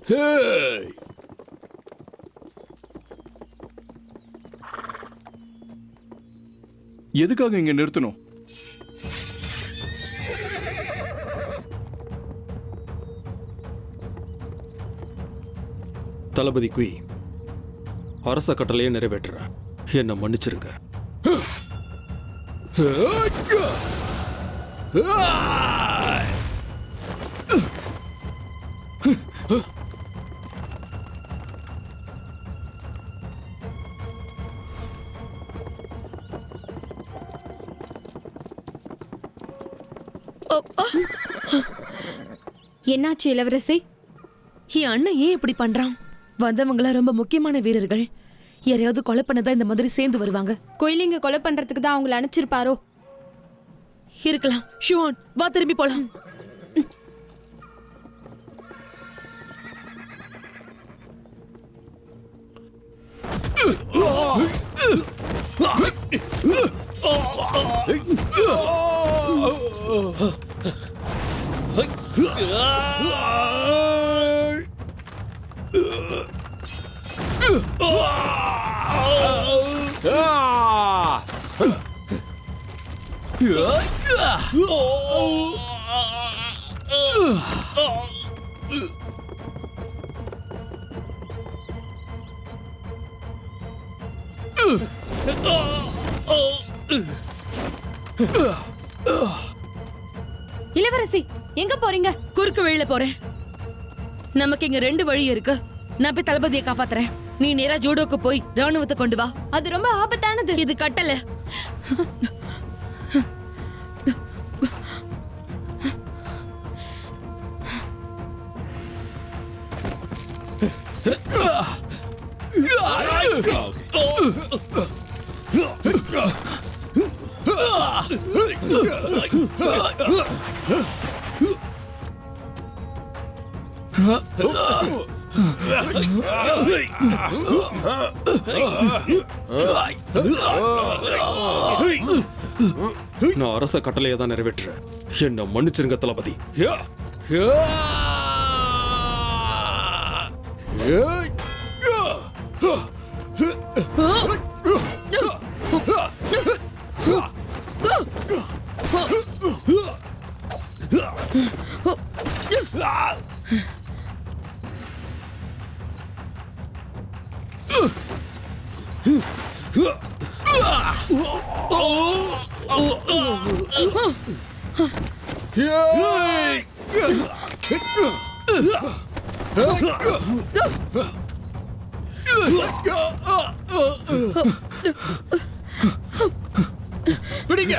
H: ஹேய், எதுக்காக இங்க நிறுத்தணும்?
D: தளபதி குய், அரச கட்டளையை நிறைவேற்றுறேன். என்ன மன்னிச்சிருங்க.
C: என்னாச்சு இளவரசி?
B: என் அண்ணன் ஏன் இப்படி பண்றான்? வந்தவங்களா ரொம்ப முக்கியமான வீரர்கள். யாரையாவது கொலை பண்ணதான் இந்த மாதிரி சேர்ந்து வருவாங்க.
C: குயிலிங்க கொலை பண்றதுக்கு தான் அவங்களை அனுப்பிச்சிருப்பாரோ?
B: இருக்கலாம். ஷுவான், வா திரும்பி போலாம்.
C: இளவரசி எங்க போறீங்க?
B: குறுக்கு வழியில போறேன். நமக்கு இங்க 2 வழி இருக்கு. நான் போய் தளபதியை காப்பாத்துறேன். நீ நேரா ஜூடோக்கு போய் ராணுவத்தை கொண்டு வா.
C: அது ரொம்ப ஆபத்தானது.
B: இது கட்டல.
D: நான் அரச கட்டளையை தான் நிறைவேற்றுறேன். என்ன மன்னிச்சிருங்க தளபதி.
H: பிடிங்க.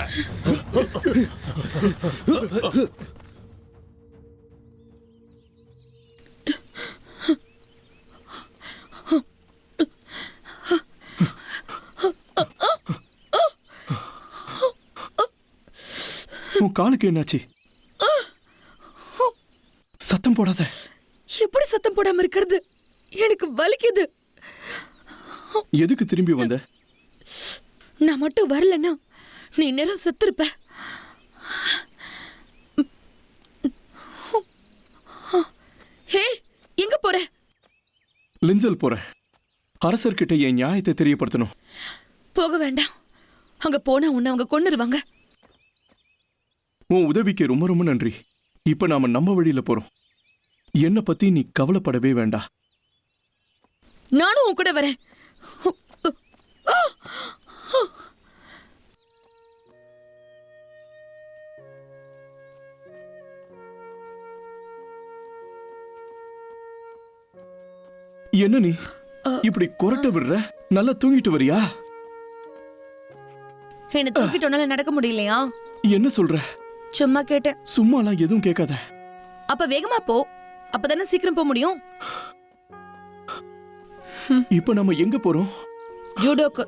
H: உன் காலுக்கு என்னாச்சு? சத்தம் போடாத.
B: எப்படி சத்தம் போடாம இருக்கிறது? எனக்கு வலிக்குது.
H: எதுக்கு திரும்பி வந்த?
B: நான் மட்டும் வரலன்னா நீ நேரம் செத்துருப்ப. ஹே, எங்க போற?
H: லிஞ்சல் போறேன். அரசர்கிட்ட என் நியாயத்தை தெரியப்படுத்தணும்.
B: போக வேண்டாம். அங்க போனா உன்னை அவங்க கொன்னுருவாங்க.
H: உன் உதவிக்கு ரொம்ப ரொம்ப நன்றி. இப்ப நாம நம்ம வழியில போறோம். என்ன பத்தி நீ கவலைப்படவே வேண்டாம்.
B: நானும் உன் கூட வரேன்.
H: என்ன நீ இப்படி கொரட்ட விடுற? நல்லா தூங்கிட்டு வரியா?
B: என்ன தூக்கிட்டோனால நடக்க முடியலையா?
H: என்ன சொல்ற?
B: சும்மா கேட்டேன்.
H: சும்மாலாம் எதுவும் கேட்காத.
B: அப்ப வேகமா போ. அப்பதானே சீக்கிரம் போக முடியும்.
H: இப்ப நம்ம எங்க போறோம்?
B: ஜூடோக்கு.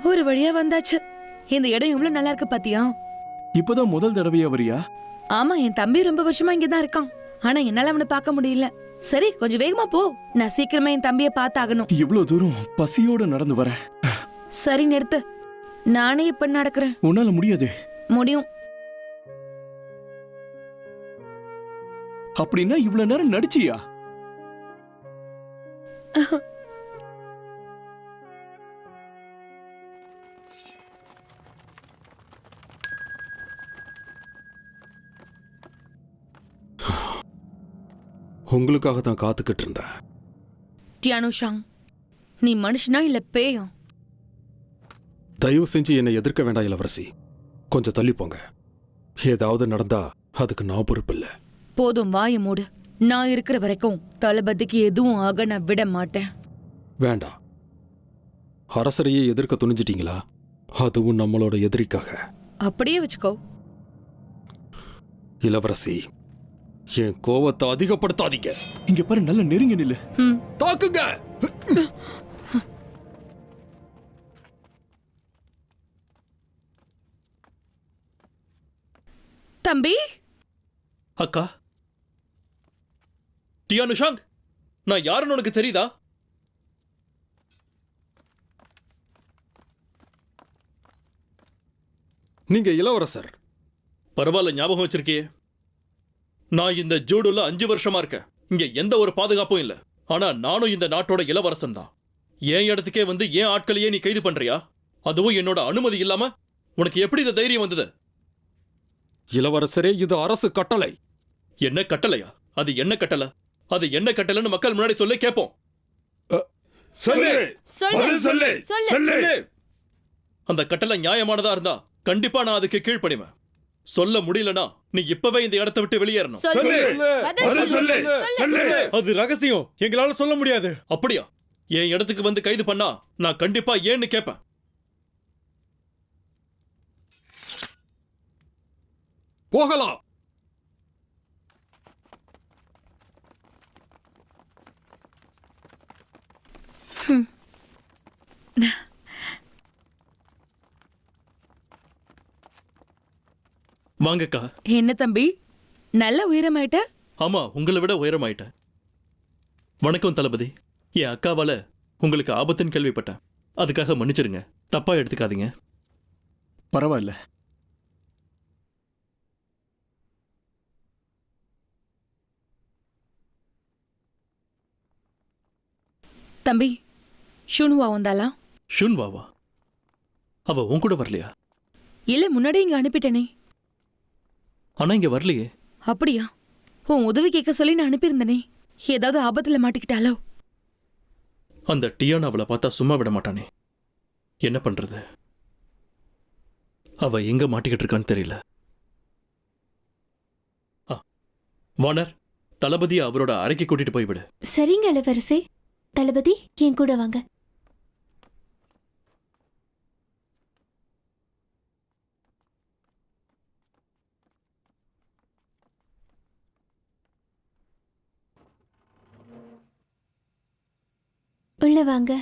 B: ஒரு வழியா வந்தாச்சு. இந்த இடம் எவ்வளவு நல்லா இருக்கு பாத்தியா?
H: இப்பதான் முதல் தடவையா வரியா?
B: ஆமா, என் தம்பி ரொம்ப வருஷமா இங்கதான் இருக்கான். ஆனா என்னால அவனை பார்க்க முடியல. சரி, கொஞ்சம் வேகமா போ. நான் சீக்கிரமா என் தம்பிய பார்த்தாகணும்.
H: இவ்வளவு தூரம் பசியோட நடந்து வர.
B: சரி, நிறுத்து. நானே இப்ப நடக்கிறேன்.
H: உன்னால முடியாது.
B: முடியும்.
H: அப்படின்னா இவ்வளவு நேரம் நடிச்சியா?
D: உங்களுக்காக தான் காத்துக்கிட்டு இருந்தேன்.
B: டியானோஷாங், நீ மனுஷனா இல்ல பேயா?
D: தயவு செஞ்சு என்னை எதிர்க்க வேண்டாம் இளவரசி. கொஞ்சம் தள்ளி போங்க. ஏதாவது நடந்தா அதுக்கு நான் பொறுப்பில்லை.
B: போதும், வாய மூடு. நான் இருக்கிற வரைக்கும் தளபதிக்கு எதுவும் ஆக நான் விட மாட்டேன்.
D: வேண்டாம். அரசரையே எதிர்க்க துணிஞ்சிட்டீங்களா? அதுவும் நம்மளோட எதிரிக்காக.
B: அப்படியே வச்சுக்கோ.
D: இளவரசி, என் கோவத்தை அதிகப்படுத்தாதீங்க.
H: இங்க பாரு, நல்ல நெருங்கி நில்லு.
D: தாக்குங்க.
B: தம்பி,
G: அக்கா, டியானுஷாங், நான் யாருன்னு உனக்கு தெரியுதா?
D: நீங்க இளவரசர்.
G: பரவாயில்ல, ஞாபகம் வச்சிருக்கியே. நான் இந்த ஜூடுல 5 வருஷமா இருக்கேன். இங்க எந்த ஒரு பாதுகாப்பும் இல்ல. ஆனா நானும் இந்த நாட்டோட இளவரசன் தான். என் இடத்துக்கே வந்து ஏன் ஆட்களையே நீ கைது பண்றியா? அதுவும் என்னோட அனுமதி இல்லாம? உனக்கு எப்படி இந்த தைரியம் வந்தது?
D: இளவரசரே, இது அரசு கட்டளை.
G: என்ன கட்டளையா? அது என்ன கட்டளை? அது என்ன கட்டளைன்னு மக்கள் முன்னாடி சொல்லி கேட்போம்.
C: சொல்லு.
G: அந்த கட்டளை நியாயமானதா இருந்தா கண்டிப்பா நான் அதுக்கு கீழ்ப்படிவேன். சொல்ல முடியலனா நீ இப்பவே இந்த இடத்தை விட்டு வெளியேறணும்.
J: அது ரகசியம், எங்களால சொல்ல முடியாது.
G: அப்படியா? என் இடத்துக்கு வந்து கைது பண்ணா நான் கண்டிப்பா ஏன்னு கேட்பேன்.
D: போகலாம்.
G: வாங்கக்கா.
B: என்ன தம்பி, நல்ல உயரமாயிட்ட.
G: ஆமா, உங்களை விட உயரமாயிட்டேன். வணக்கம் தளபதி. என் அக்காவால உங்களுக்கு ஆபத்துன்னு கேள்விப்பட்டேன். அதுக்காக மன்னிச்சிருங்க, தப்பா எடுத்துக்காதீங்க.
H: பரவாயில்ல.
B: தம்பி, ஷுனுவா வந்தாளா?
G: ஷுன்வாவா? அவ உன் கூட வரலையா?
B: இல்ல, முன்னாடி இங்க அனுப்பிட்டனே.
G: ஆனா இங்க வரலையே.
B: அப்படியா? உன் உதவி கேட்க சொல்லி நான் அனுப்பியிருந்தனே. ஏதாவது ஆபத்துல மாட்டிக்கிட்டாலோ?
G: அந்த டியான் அவளை பார்த்தா சும்மா விட மாட்டானே. என்ன பண்றது? அவ எங்க மாட்டிக்கிட்டு இருக்கான்னு தெரியல. வானர், தளபதியை அவரோட அறைக்கு கூட்டிட்டு போய்விடு.
F: சரிங்க இளவரசி. தளபதி, என் கூட வாங்க. உள்ள வாங்க.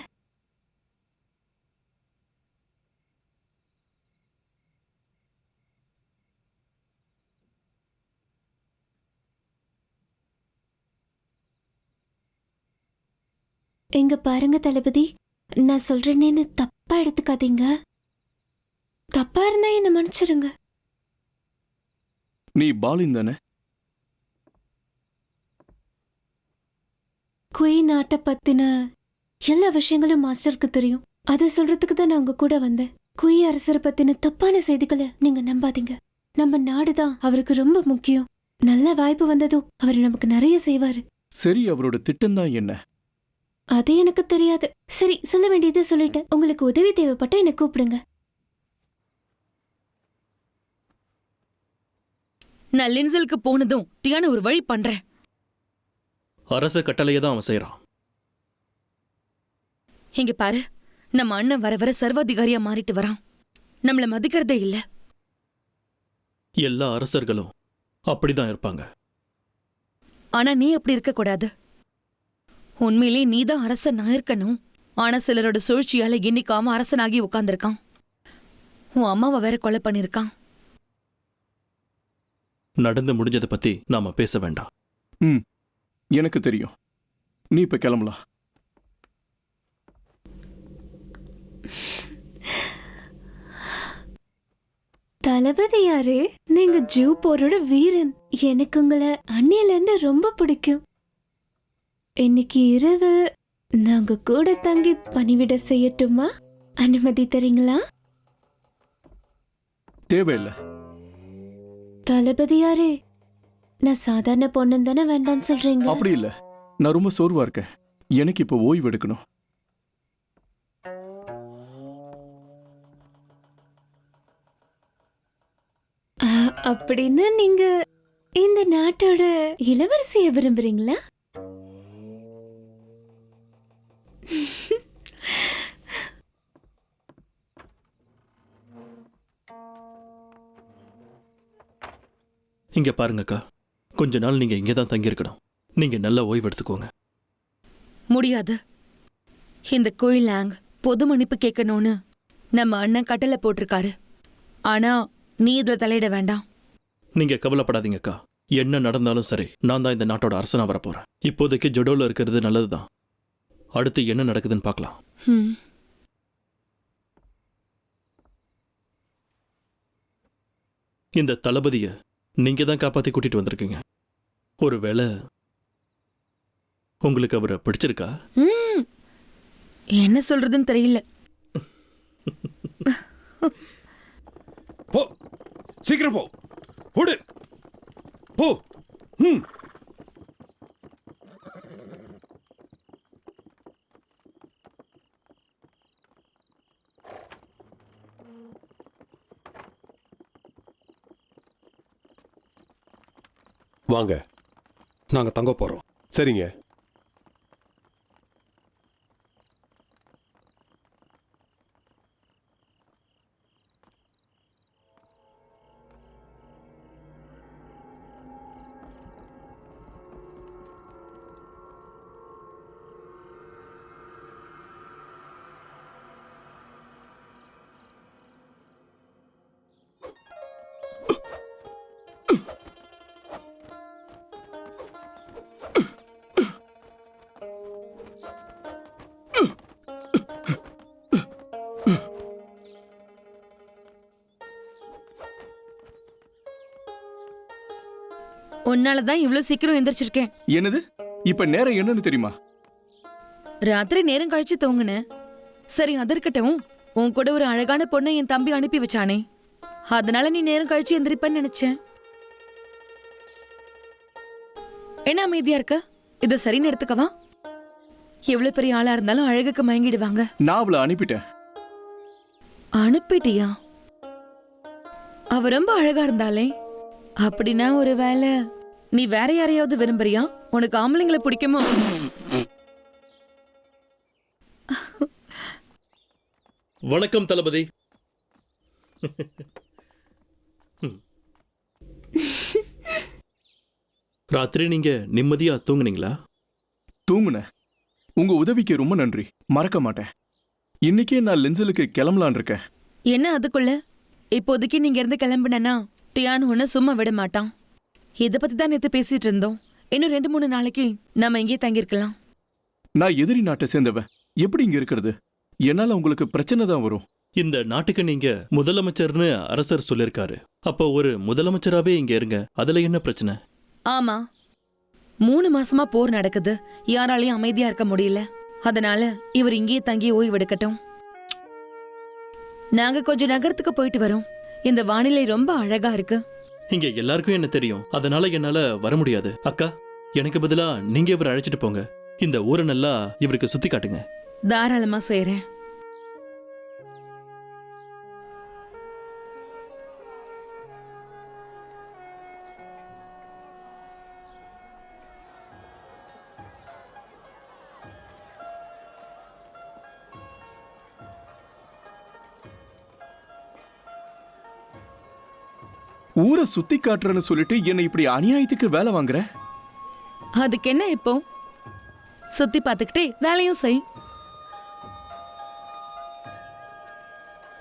F: எங்க பாருங்க தளபதி, நான் சொல்றேன்னு தப்பா எடுத்துக்காதீங்க. தப்பா இருந்தா என்ன மன்னிச்சிருங்க.
H: நீ பாலின் தானே?
F: குயின் நாட்டை பத்தின எல்லா விஷயங்களும் மாஸ்டருக்கு தெரியும். அதை சொல்றதுக்கு தான் நான் உங்க கூட வந்தேன். குயி அரசரை பத்தின தப்பான செய்திகளை நீங்க நம்பாதீங்க. நம்ம நாடுதான் அவருக்கு ரொம்ப முக்கியம். நல்ல வாய்ப்பு வந்ததும் அவர் நமக்கு நிறைய செய்வாரு.
H: சரி, அவரோட திட்டம் தான் என்ன?
F: அது எனக்கு தெரியாது. சரி, சொல்ல வேண்டியதை சொல்லிட்டேன். உங்களுக்கு உதவி தேவைப்பட்ட என்னை கூப்பிடுங்க.
B: நான் லின்சலுக்கு போனதும் டியான ஒரு வழி பண்றேன்.
G: அரச கட்டளையை தான் அவன் செய்யறான்.
B: இங்க பாரு, நம்ம அண்ணன் வர வர சர்வாதிகாரியா மாறிட்டு வரான். நம்மள மதிக்கிறதே இல்ல.
G: எல்லா அரசர்களும் அப்படிதான் இருப்பாங்க.
B: ஆனா நீ அப்படி இருக்க கூடாது. உண்மையிலே நீதான் அரசன் இருக்கணும். ஆனா சிலரோட சூழ்ச்சியால இன்னைக்காம அரசனாகி உட்கார்ந்திருக்கான். உன் அம்மாவை வேற கொலை பண்ணிருக்கான்.
G: நடந்து முடிஞ்சதை பத்தி நாம பேச வேண்டாம்.
H: எனக்கு தெரியும். நீ இப்ப கிளம்பலாம்.
F: தளபதி யாரு? நீங்க ஜூ போரோட வீரன். எனக்கு உங்களை அண்ணில இருந்து ரொம்ப பிடிக்கும். இன்னைக்கு இரவு நாங்க கூட தங்கி பணிவிட செய்யட்டுமா? அனுமதி தரீங்களா?
H: தேவையில்லை.
F: தளபதி யாரு? நான் சாதாரண பொண்ணு தானே வேண்டான்னு சொல்றீங்க?
H: அப்படி இல்ல, நான் ரொம்ப சோர்வா இருக்கேன். எனக்கு இப்ப ஓய்வு எடுக்கணும்.
F: அப்படின்னா நீங்க இந்த நாட்டோட இளவரசிய விரும்புறீங்களா?
G: இங்க பாருங்கக்கா, கொஞ்ச நாள் நீங்க இங்கே தான் தங்கியிருக்கணும். நீங்க நல்ல ஓய்வு எடுத்துக்கோங்க.
B: முடியாது. இந்த குயிலாங் பொது மன்னிப்பு கேட்கணும்னு நம்ம அண்ணன் கட்டளை போட்டிருக்காரு. ஆனா நீ இதுல தலையிட வேண்டாம்.
G: நீங்க கவலைப்படாதீங்கக்கா. என்ன நடந்தாலும் சரி, நான் தான் இந்த நாட்டோட அரசனா வரப்போறேன். இப்போதைக்கு ஜொடோல இருக்கிறது நல்லதுதான். அடுத்து என்ன நடக்குதுன்னு பார்க்கலாம்.
B: ம்.
G: இந்த தளபதிய நீங்க தான் காப்பாத்தி கூட்டிட்டு வந்திருக்கீங்க. ஒருவேளை உங்களுக்கு அவரை பிடிச்சிருக்கா?
B: ம். என்ன சொல்றதுன்னு தெரியல.
A: போ, சீக்கிரம் போ, ஓடு, போ.
I: வாங்க,
J: நாங்க தங்க போறோம்.
I: சரிங்க.
B: உன்னாலதான் இவ்வளவு சீக்கிரம் எந்திரிச்சிருக்கேன்.
H: என்னது? இப்ப நேரம் என்னன்னு தெரியுமா?
B: ராத்திரி நேரம் கழிச்சு தூங்குனேன். சரி, அது இருக்கட்டும். உன் கூட ஒரு அழகான பொண்ணை என் தம்பி அனுப்பி வச்சானே, அதனால நீ நேரம் கழிச்சு எந்திரிப்பேன்னு நினைச்சேன். என்ன அமைதியா இருக்க? இத சரின்னு எடுத்துக்கவா? எவ்வளவு பெரிய ஆளா இருந்தாலும் அழகுக்கு மயங்கிடுவாங்க.
H: நான் அவளை அனுப்பிட்டேன்.
B: அனுப்பிட்டியா? அவ ரொம்ப அழகா இருந்தாலே. அப்படின்னா ஒரு வேளை நீ வேற யாரையாவது விரும்புறியா? உனக்கு ஆம்பளைங்களை பிடிக்குமோ?
G: வணக்கம் தளபதி. ராத்திரி நீங்க நிம்மதியா தூங்குனீங்களா?
H: தூங்குனேன். உங்க உதவிக்கு ரொம்ப நன்றி. மறக்க மாட்டேன். இன்னைக்கே நான் லென்சலுக்கு கிளம்பலான் இருக்கேன்.
B: என்ன அதுக்குள்ள? இப்போதைக்கு நீங்க இருந்து கிளம்புனா டியான் ஒன்னு சும்மா விட மாட்டான். இதை பத்தி தான் நேத்து பேசிட்டு இருந்தோம். இன்னும் 2-3 நாளைக்கு நாம இங்கே தங்கியிருக்கலாம்.
H: நான் எதிரி நாட்டை சேர்ந்தவன். எப்படி இங்க இருக்கிறது? என்னால உங்களுக்கு பிரச்சனை தான் வரும்.
G: இந்த நாட்டுக்கு நீங்க முதலமைச்சர்னு அரசர் சொல்லிருக்காரு. அப்போ ஒரு முதலமைச்சராவே இங்க இருங்க. அதுல என்ன பிரச்சனை?
B: ஆமா, 3 மாசமா போர் நடக்குது. யாராலையும் அமைதியா இருக்க முடியல. அதனால இவர் இங்கேயே தங்கி ஓய்வெடுக்கட்டும். நாங்க கொஞ்சம் நகரத்துக்கு போயிட்டு வரோம். இந்த வானிலை ரொம்ப அழகா இருக்கு.
G: இங்க எல்லாருக்கும் என்ன தெரியும். அதனால என்னால வர முடியாது. அக்கா, எனக்கு பதிலா நீங்க இவரை அழைச்சிட்டு போங்க. இந்த ஊரை நல்லா இவருக்கு சுத்தி காட்டுங்க.
B: தாராளமா செய்றேன்.
H: ஊரை சுத்தி காட்டுறேன்னு சொல்லிட்டு என்னை இப்படி அநியாயத்துக்கு வேலை வாங்குற?
B: அதுக்கு என்ன இப்போ? சுத்தி பார்த்துக்கிட்டே வேலையும் செய்.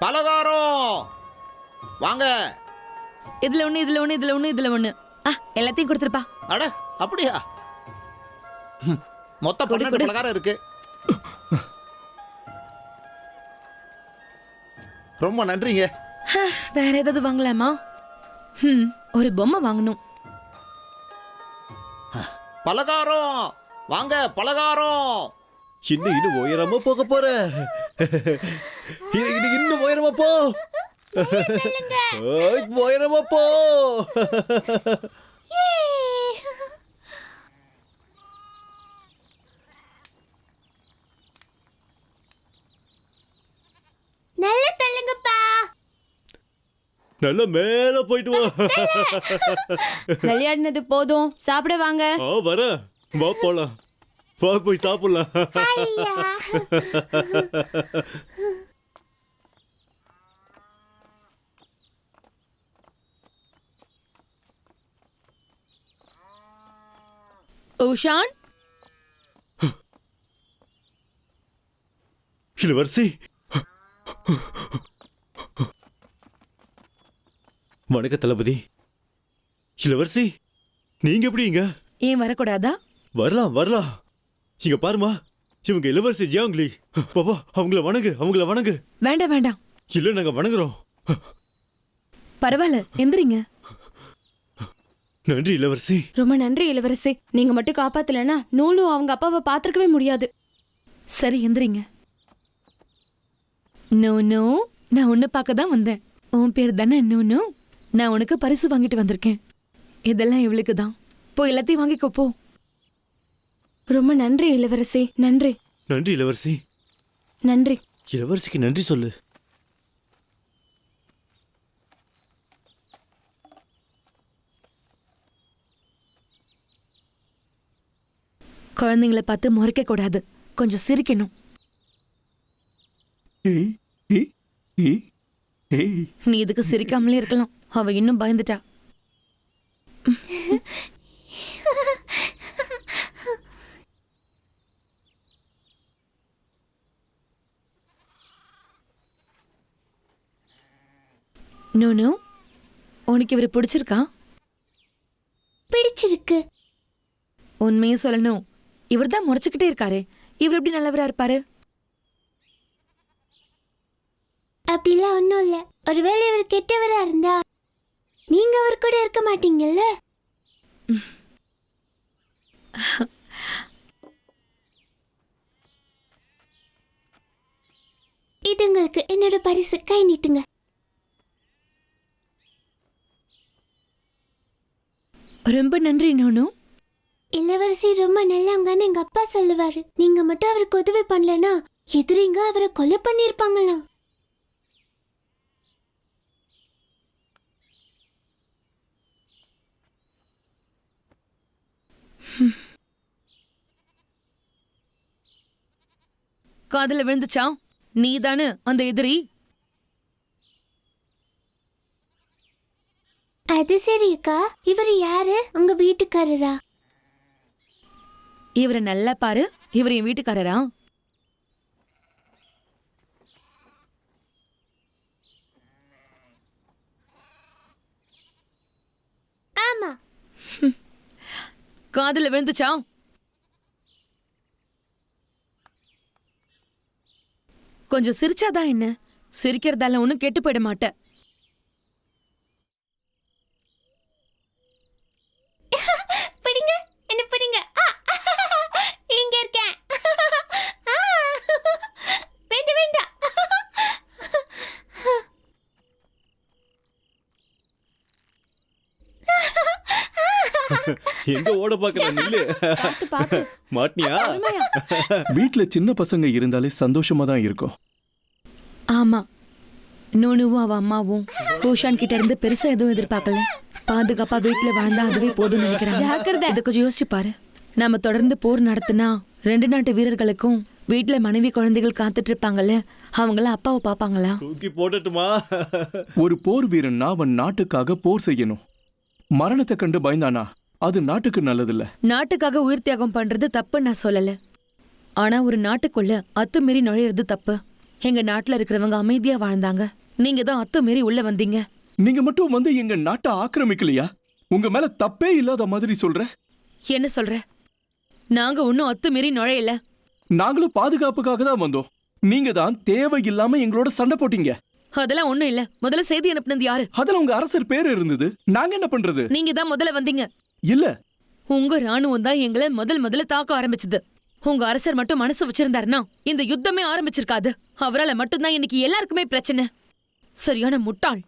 K: பலகாரம் வாங்க.
B: இதுல ஒண்ணு, இதுல ஒண்ணு, இதுல ஒண்ணு, இதுல ஒண்ணு. எல்லாத்தையும் கொடுத்துருப்பா.
K: அட, அப்படியா? மொத்த 12 பலகாரம் இருக்கு. ரொம்ப நன்றிங்க.
B: வேற ஏதாவது வாங்கலாமா? ஒரு பொம்மை வாங்கணும்.
K: பலகாரம் வாங்க, பலகாரம்.
J: இன்னும் உயரமா போக போற. இன்னும் உயரமா போ. உயரமா போ.
F: நல்ல தள்ளுங்கப்பா.
J: நல்ல மேல போயிட்டு வா.
C: விளையாடினது போதும், சாப்பிட வாங்க.
J: வர வா, போலாம். வா, போய் சாப்பிடலாம்.
B: உஷான்,
J: இளவரசி வணக்க தளபதி. இளவரசி நீங்க எப்படிங்க?
B: ஏன் வரக்கூடாதா?
J: வரலாம் வரலாம். இங்க பாருமா, இவங்க இளவரசி ஜியாங்லி. பாப்பா அவங்கள வணங்கு.
B: வேண்டாம் வேண்டாம்,
J: இல்ல நாங்க வணங்குறோம்.
B: பரவாயில்ல, எந்திரிங்க.
J: நன்றி இளவரசி.
C: ரொம்ப நன்றி இளவரசி. நீங்க மட்டும் காப்பாத்தலனா நூலு அவங்க அப்பாவை பாத்திருக்கவே முடியாது.
B: சரி, எந்திரிங்க. நோனோ, நான் உன்னை பார்க்க தான் வந்தேன். உன் பேர் தானே நோனோ? நான் உனக்கு பரிசு வாங்கிட்டு வந்திருக்கேன். இதெல்லாம் இவளுக்கு தான். போய் எல்லாத்தையும் வாங்கிக்கோ போ.
C: ரொம்ப நன்றி இளவரசி. நன்றி
J: நன்றி இளவரசி.
C: நன்றி.
J: இளவரசிக்கு நன்றி சொல்லு.
B: குழந்தைங்களை பார்த்து முறைக்க கூடாது, கொஞ்சம் சிரிக்கணும். நீ இதுக்கு சிரிக்காமலே இருக்கலாம். அவ இன்னும் பயந்துட்டா. நோனோ, உனக்கு இவரை பிடிச்சிருக்கா?
F: பிடிச்சிருக்கு.
B: உண்மையே சொல்லணும், இவர் தான் முறைச்சுக்கிட்டே இருக்காரு. இவர் எப்படி நல்லவரா இருப்பாரு?
F: அப்படிலாம் ஒன்றும் இல்லை. ஒருவேளை இவர் கெட்டவரா இருந்தா நீங்க அவர் கூட இருக்க மாட்டீங்கல்ல? இது உங்களுக்கு என்னோட பரிசு. கை நீட்டுங்க.
B: ரொம்ப நன்றி நோனோ.
F: இளவரசி ரொம்ப நல்லவங்கன்னு எங்க அப்பா சொல்லுவாரு. நீங்க மட்டும் அவருக்கு உதவி பண்ணலனா எதிரிங்க அவரை கொலை பண்ணிருப்பாங்களாம்.
B: காதுல விழுந்துச்சா? நீ தானே அந்த எதிரி?
F: அது சரி அக்கா. இவர் யாரு? உங்க வீட்டுக்காரரா?
B: இவரை நல்லா பாரு. இவர் என் வீட்டுக்காரரா?
F: ஆமா.
B: காதுல விழுந்துச்சா? கொஞ்சம் சிரிச்சாதான் என்ன? சிரிக்கிறதால ஒன்னும் கெட்டு போயிட மாட்டேன்.
F: பிடிங்க, என்ன பிடிங்க. இங்க இருக்கேன். வேண்டாம் வேண்டாம்.
J: எங்க ஓட பாக்குற நில்லு.
C: பார்த்து பார்த்து.
J: மாட்டியா?
C: பொறுமையா.
H: வீட்ல சின்ன பசங்க இருந்தாலே சந்தோஷமா தான் இருக்கும்.
B: ஆமா, நோனுவும் அவ அம்மாவும் பூஷான் கிட்ட இருந்து பெருசா எதுவும் எதிர்பார்க்கல. பாதுகாப்பா வீட்டுல வாழ்ந்தா அதுவே போதும்னு நினைக்கிறேன்.
C: ஜாக்கிரதை.
B: இதை கொஞ்சம் யோசிச்சு பாரு. நம்ம தொடர்ந்து போர் நடத்தினா 2 நாட்டு வீரர்களுக்கும் வீட்டுல மனைவி குழந்தைகள் காத்துட்டு இருப்பாங்கல்ல, அவங்கள அப்பாவை பாப்பாங்களா?
J: தூக்கி போடட்டுமா?
H: ஒரு போர் வீரன்னா அவன் நாட்டுக்காக போர் செய்யணும். மரணத்தை கண்டு பயந்தானா அது நாட்டுக்கு நல்லதில்ல.
B: நாட்டுக்காக உயிர் தியாகம் பண்றது தப்பு நான் சொல்லல. ஆனா ஒரு நாட்டுக்குள்ள அத்துமீறி நுழையிறது தப்பு. எங்க நாட்டுல இருக்கிறவங்க அமைதியா வாழ்ந்தாங்க. நீங்க தான் அத்துமீறி உள்ள வந்தீங்க.
H: நீங்க மட்டும் வந்து எங்க நாட்டை ஆக்கிரமிக்கலையா? உங்க மேல தப்பே இல்லாத மாதிரி சொல்ற.
B: என்ன சொல்ற? நாங்க ஒன்னும் அத்துமீறி நுழையல.
H: நாங்களும் பாதுகாப்புக்காக தான் வந்தோம். நீங்க தான் தேவையில்லாம எங்களோட சண்டை போட்டீங்க.
B: அதெல்லாம் ஒண்ணும் இல்ல. முதல்ல செய்தி அனுப்புனது யாரு?
H: அதுல உங்க அரசர் பேர் இருந்தது. நாங்க என்ன பண்றது?
B: நீங்க தான் முதல்ல வந்தீங்க.
H: இல்ல,
B: உங்க ராணுவம் தான் எங்களை முதல்ல தாக்க ஆரம்பிச்சது. உங்க அரசர் மட்டும் மனசு வச்சிருந்தாருன்னா இந்த யுத்தமே ஆரம்பிச்சிருக்காது. அவரால மட்டும்தான் இன்னைக்கு எல்லாருக்குமே பிரச்சனை. சரியான முட்டாள்.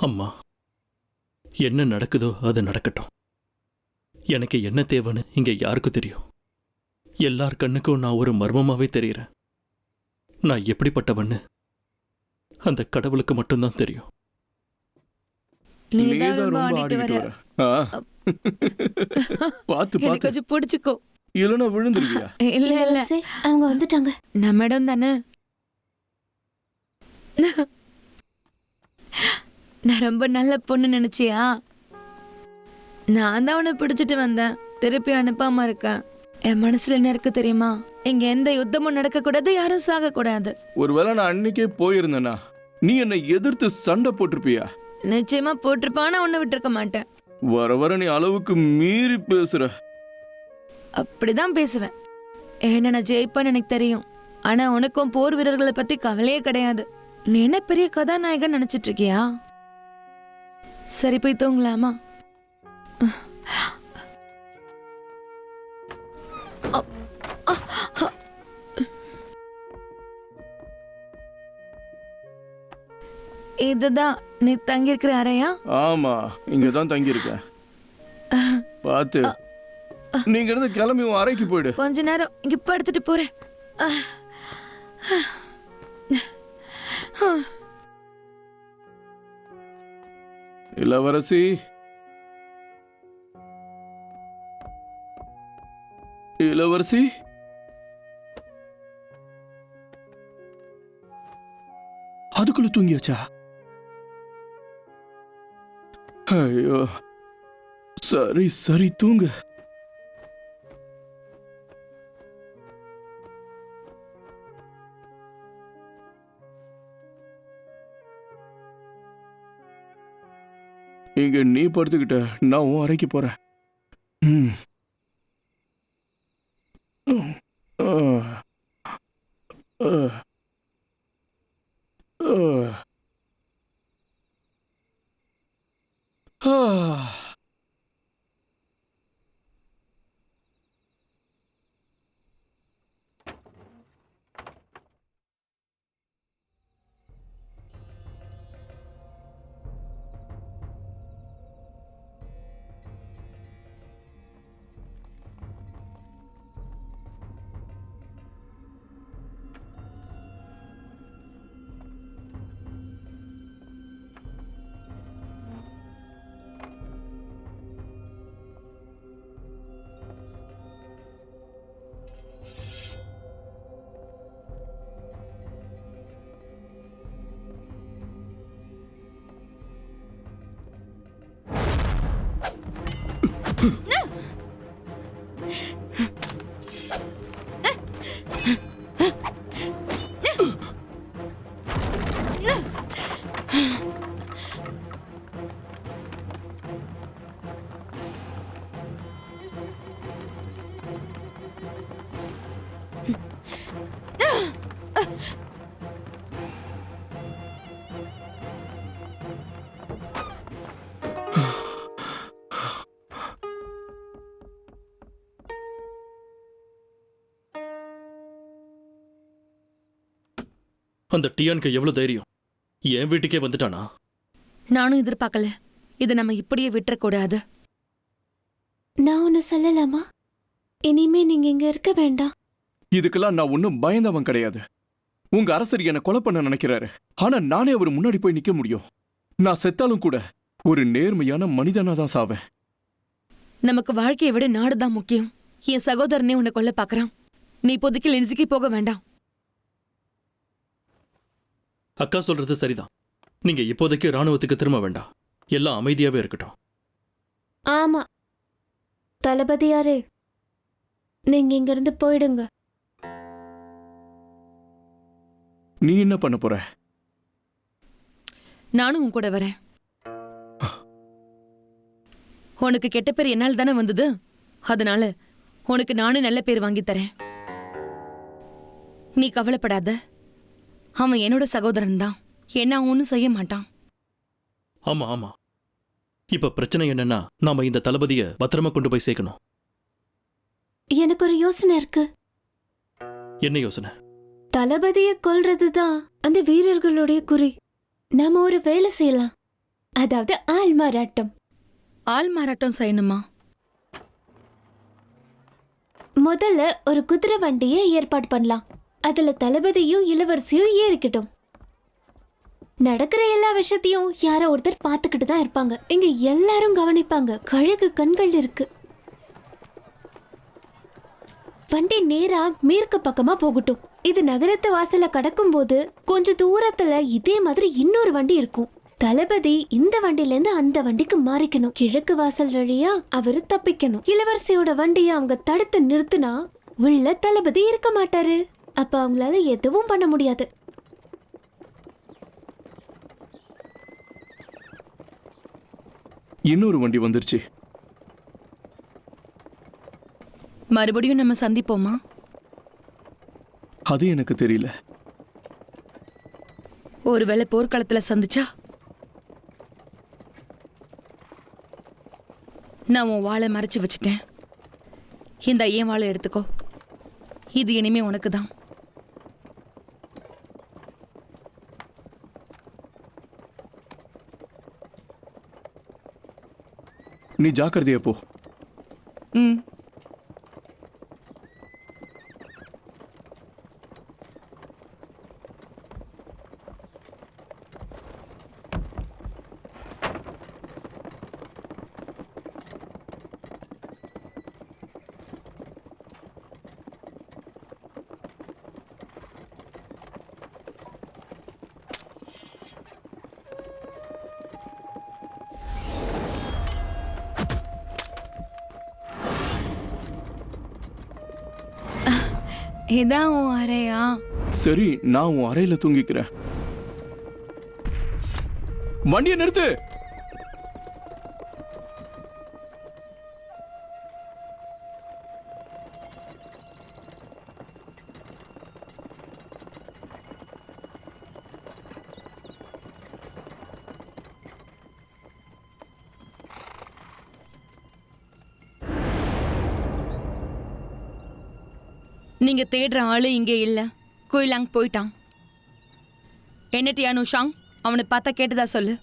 G: அம்மா, என்ன நடக்குதோ அது நடக்கட்டும். எனக்கு என்ன தேவைன்னு இங்க யாருக்கும் தெரியும். எல்லார் கண்ணுக்கும் நான் ஒரு மர்மமாவே தெரியுறேன். நான் எப்படிப்பட்டவன்னு அந்த கடவுளுக்கு மட்டும்தான் தெரியும்.
H: நீதான் ரொம்ப ஆடிக்கிட்டு வர. பாத்து
B: எனக்கு
H: பாத்து,
B: கொஞ்சம் பிடிச்சுக்கோ.
H: இல்லைன்னா விழுந்துருவியா?
B: இல்ல இல்ல,
F: இளவரசே, அவங்க வந்துட்டாங்க.
B: நம்ம இடம் தானே. நான் ரொம்ப நல்ல பொண்ணு நினைச்சியா? நான் தான் உன்னை பிடிச்சிட்டு வந்தேன், திருப்பி அனுப்பாம இருக்கேன். என் மனசுல என்ன இருக்கு தெரியுமா? இங்க எந்த யுத்தமும் நடக்க கூடாது, யாரும் சாக கூடாது.
H: ஒருவேளை நான் அன்னைக்கே போயிருந்தேனா நீ என்னை எதிர்த்து சண்டை போட்டிருப்பியா?
B: நிச்சயமா போட்டிருப்பான், நான் உன்னை விட்டுருக்க மாட்டேன்.
H: வர வர நீ அளவுக்கு மீறி பேசுற.
B: அப்படிதான் பேசுவேன். ஏன்னா நான் ஜெயிப்பேன்னு எனக்கு தெரியும். ஆனா உனக்கும் போர் வீரர்களை பத்தி கவலையே கிடையாது. நீ என்ன பெரிய கதாநாயகன் நினைச்சிட்டு இருக்கியா? சரி, போய் தூங்கலாமா? இதுதான் நீ தங்கியிருக்கிற அறையா?
H: ஆமா, இங்கதான் தங்கி இருக்கேன். பாத்து, நீங்க இருந்து கிளம்பி உன் அறைக்கு போயிடு.
B: கொஞ்ச நேரம் இங்க படுத்துட்டு போறேன்.
H: இளவரசி, இளவரசி, அதுக்குள்ள தூங்கியாச்சா? ஐயோ, சரி சரி, தூங்கு. இங்க நீ படுத்துக்கிட்ட, நான் உன் அறைக்கு போறேன். ம்.
G: அந்த டியானுக்கு எவ்வளவு தைரியம்? என் வீட்டுக்கே வந்துட்டானா?
B: நானும் எதிர்பார்க்கல. இதை நம்ம இப்படியே விட்டுறக்கூடாது.
F: நான் ஒன்னு சொல்லலாமா? இனிமே நீங்க இங்க இருக்க வேண்டாம்.
H: இதுக்கெல்லாம் நான் ஒன்னும் பயந்தவன் கிடையாது. உங்க அரசர் என்னை கொலை பண்ண நினைக்கிறாரு. ஆனா நானே அவர் முன்னாடி போய் நிக்க முடியும். நான் செத்தாலும் கூட ஒரு நேர்மையான மனிதனா தான் சாவேன்.
B: நமக்கு வாழ்க்கையை விட நாடுதான் முக்கியம். என் சகோதரனே உன்னை கொல்ல பாக்குறான். நீ இப்போதைக்கு லென்ஸுக்கு போக வேண்டாம்.
G: அக்கா சொல்றது சரிதான். நீங்க இப்போதைக்கு ராணுவத்துக்கு திரும்ப வேண்டாம். எல்லாம் அமைதியாவே இருக்கட்டும்.
F: ஆமா தளபதியாரே, நீங்க இங்க இருந்து போயிடுங்க.
H: நீ என்ன பண்ண போற?
B: நானும் உன் கூட வரேன். உனக்கு கெட்ட பேர் என்னால் தானே வந்தது. அதனால உனக்கு நானும் நல்ல பேர் வாங்கி தரேன். நீ கவலைப்படாத. அவன் என்னோட சகோதரன் தான். என்ன ஒன்னும் செய்ய மாட்டான்.
G: ஆமா ஆமா, இப்ப பிரச்சனை என்னன்னா, நாம இந்த தளபதிய பத்திரமா கொண்டு போய் சேர்க்கணும்.
F: எனக்கு ஒரு யோசனை இருக்கு.
G: என்ன யோசனை?
F: தளபதியை கொல்றதுதான் அந்த வீரர்களுடைய குறி. நாம ஒரு வேலை செய்யலாம். அதாவது ஆள் மாறாட்டம்.
B: ஆள் மாறாட்டம் செய்யணுமா?
F: முதல்ல ஒரு குதிரை வண்டியை ஏற்பாடு பண்ணலாம். அதுல தளபதியும் இளவரசியும் ஏறிக்கிட்டோம். நடக்கிற எல்லா விஷயத்தையும் யாரோ ஒருத்தர் பார்த்துக்கிட்டு தான் இருப்பாங்க. இங்க எல்லாரும் கவனிப்பாங்க. கழுகு கண்கள் இருக்கு. வண்டி நேரா மேற்கு பக்கமா போகட்டும். இது நகரத்து வாசல கடக்கும் போது கொஞ்ச தூரத்துல இதே மாதிரி இன்னொரு வண்டி இருக்கும். தளபதி இந்த வண்டில இருந்து அந்த வண்டிக்கு மாறிக்கணும். கிழக்கு வாசல் வழியா அவரு தப்பிக்கணும். இளவரசியோட வண்டியை அவங்க தடுத்து நிறுத்தினா உள்ள தளபதி இருக்க மாட்டாரு. அப்ப அவங்களால எதுவும் பண்ண முடியாது.
H: இன்னொரு வண்டி வந்துருச்சு.
B: மறுபடியும் நம்ம சந்திப்போமா?
H: அது எனக்கு தெரியல.
B: ஒருவேளை போர்க்களத்துல சந்திச்சா? நான் உன் வாளை மறைச்சு வச்சுட்டேன். இந்த ஏன் வாளை எடுத்துக்கோ. இது இனிமே உனக்கு தான்.
H: நீ ஜாக்கிரதையா போ.
B: ம். இதான் உன் அறையா?
H: சரி, நான் உன் அறையில தூங்கிக்கிறேன். வண்டியை நிறுத்து.
B: நீங்க தேடுற ஆளு இங்கே இல்ல. குயிலாங் போயிட்டான். என்ன டியானு ஷாங், அவனை பார்த்தா கேட்டதா சொல்லு.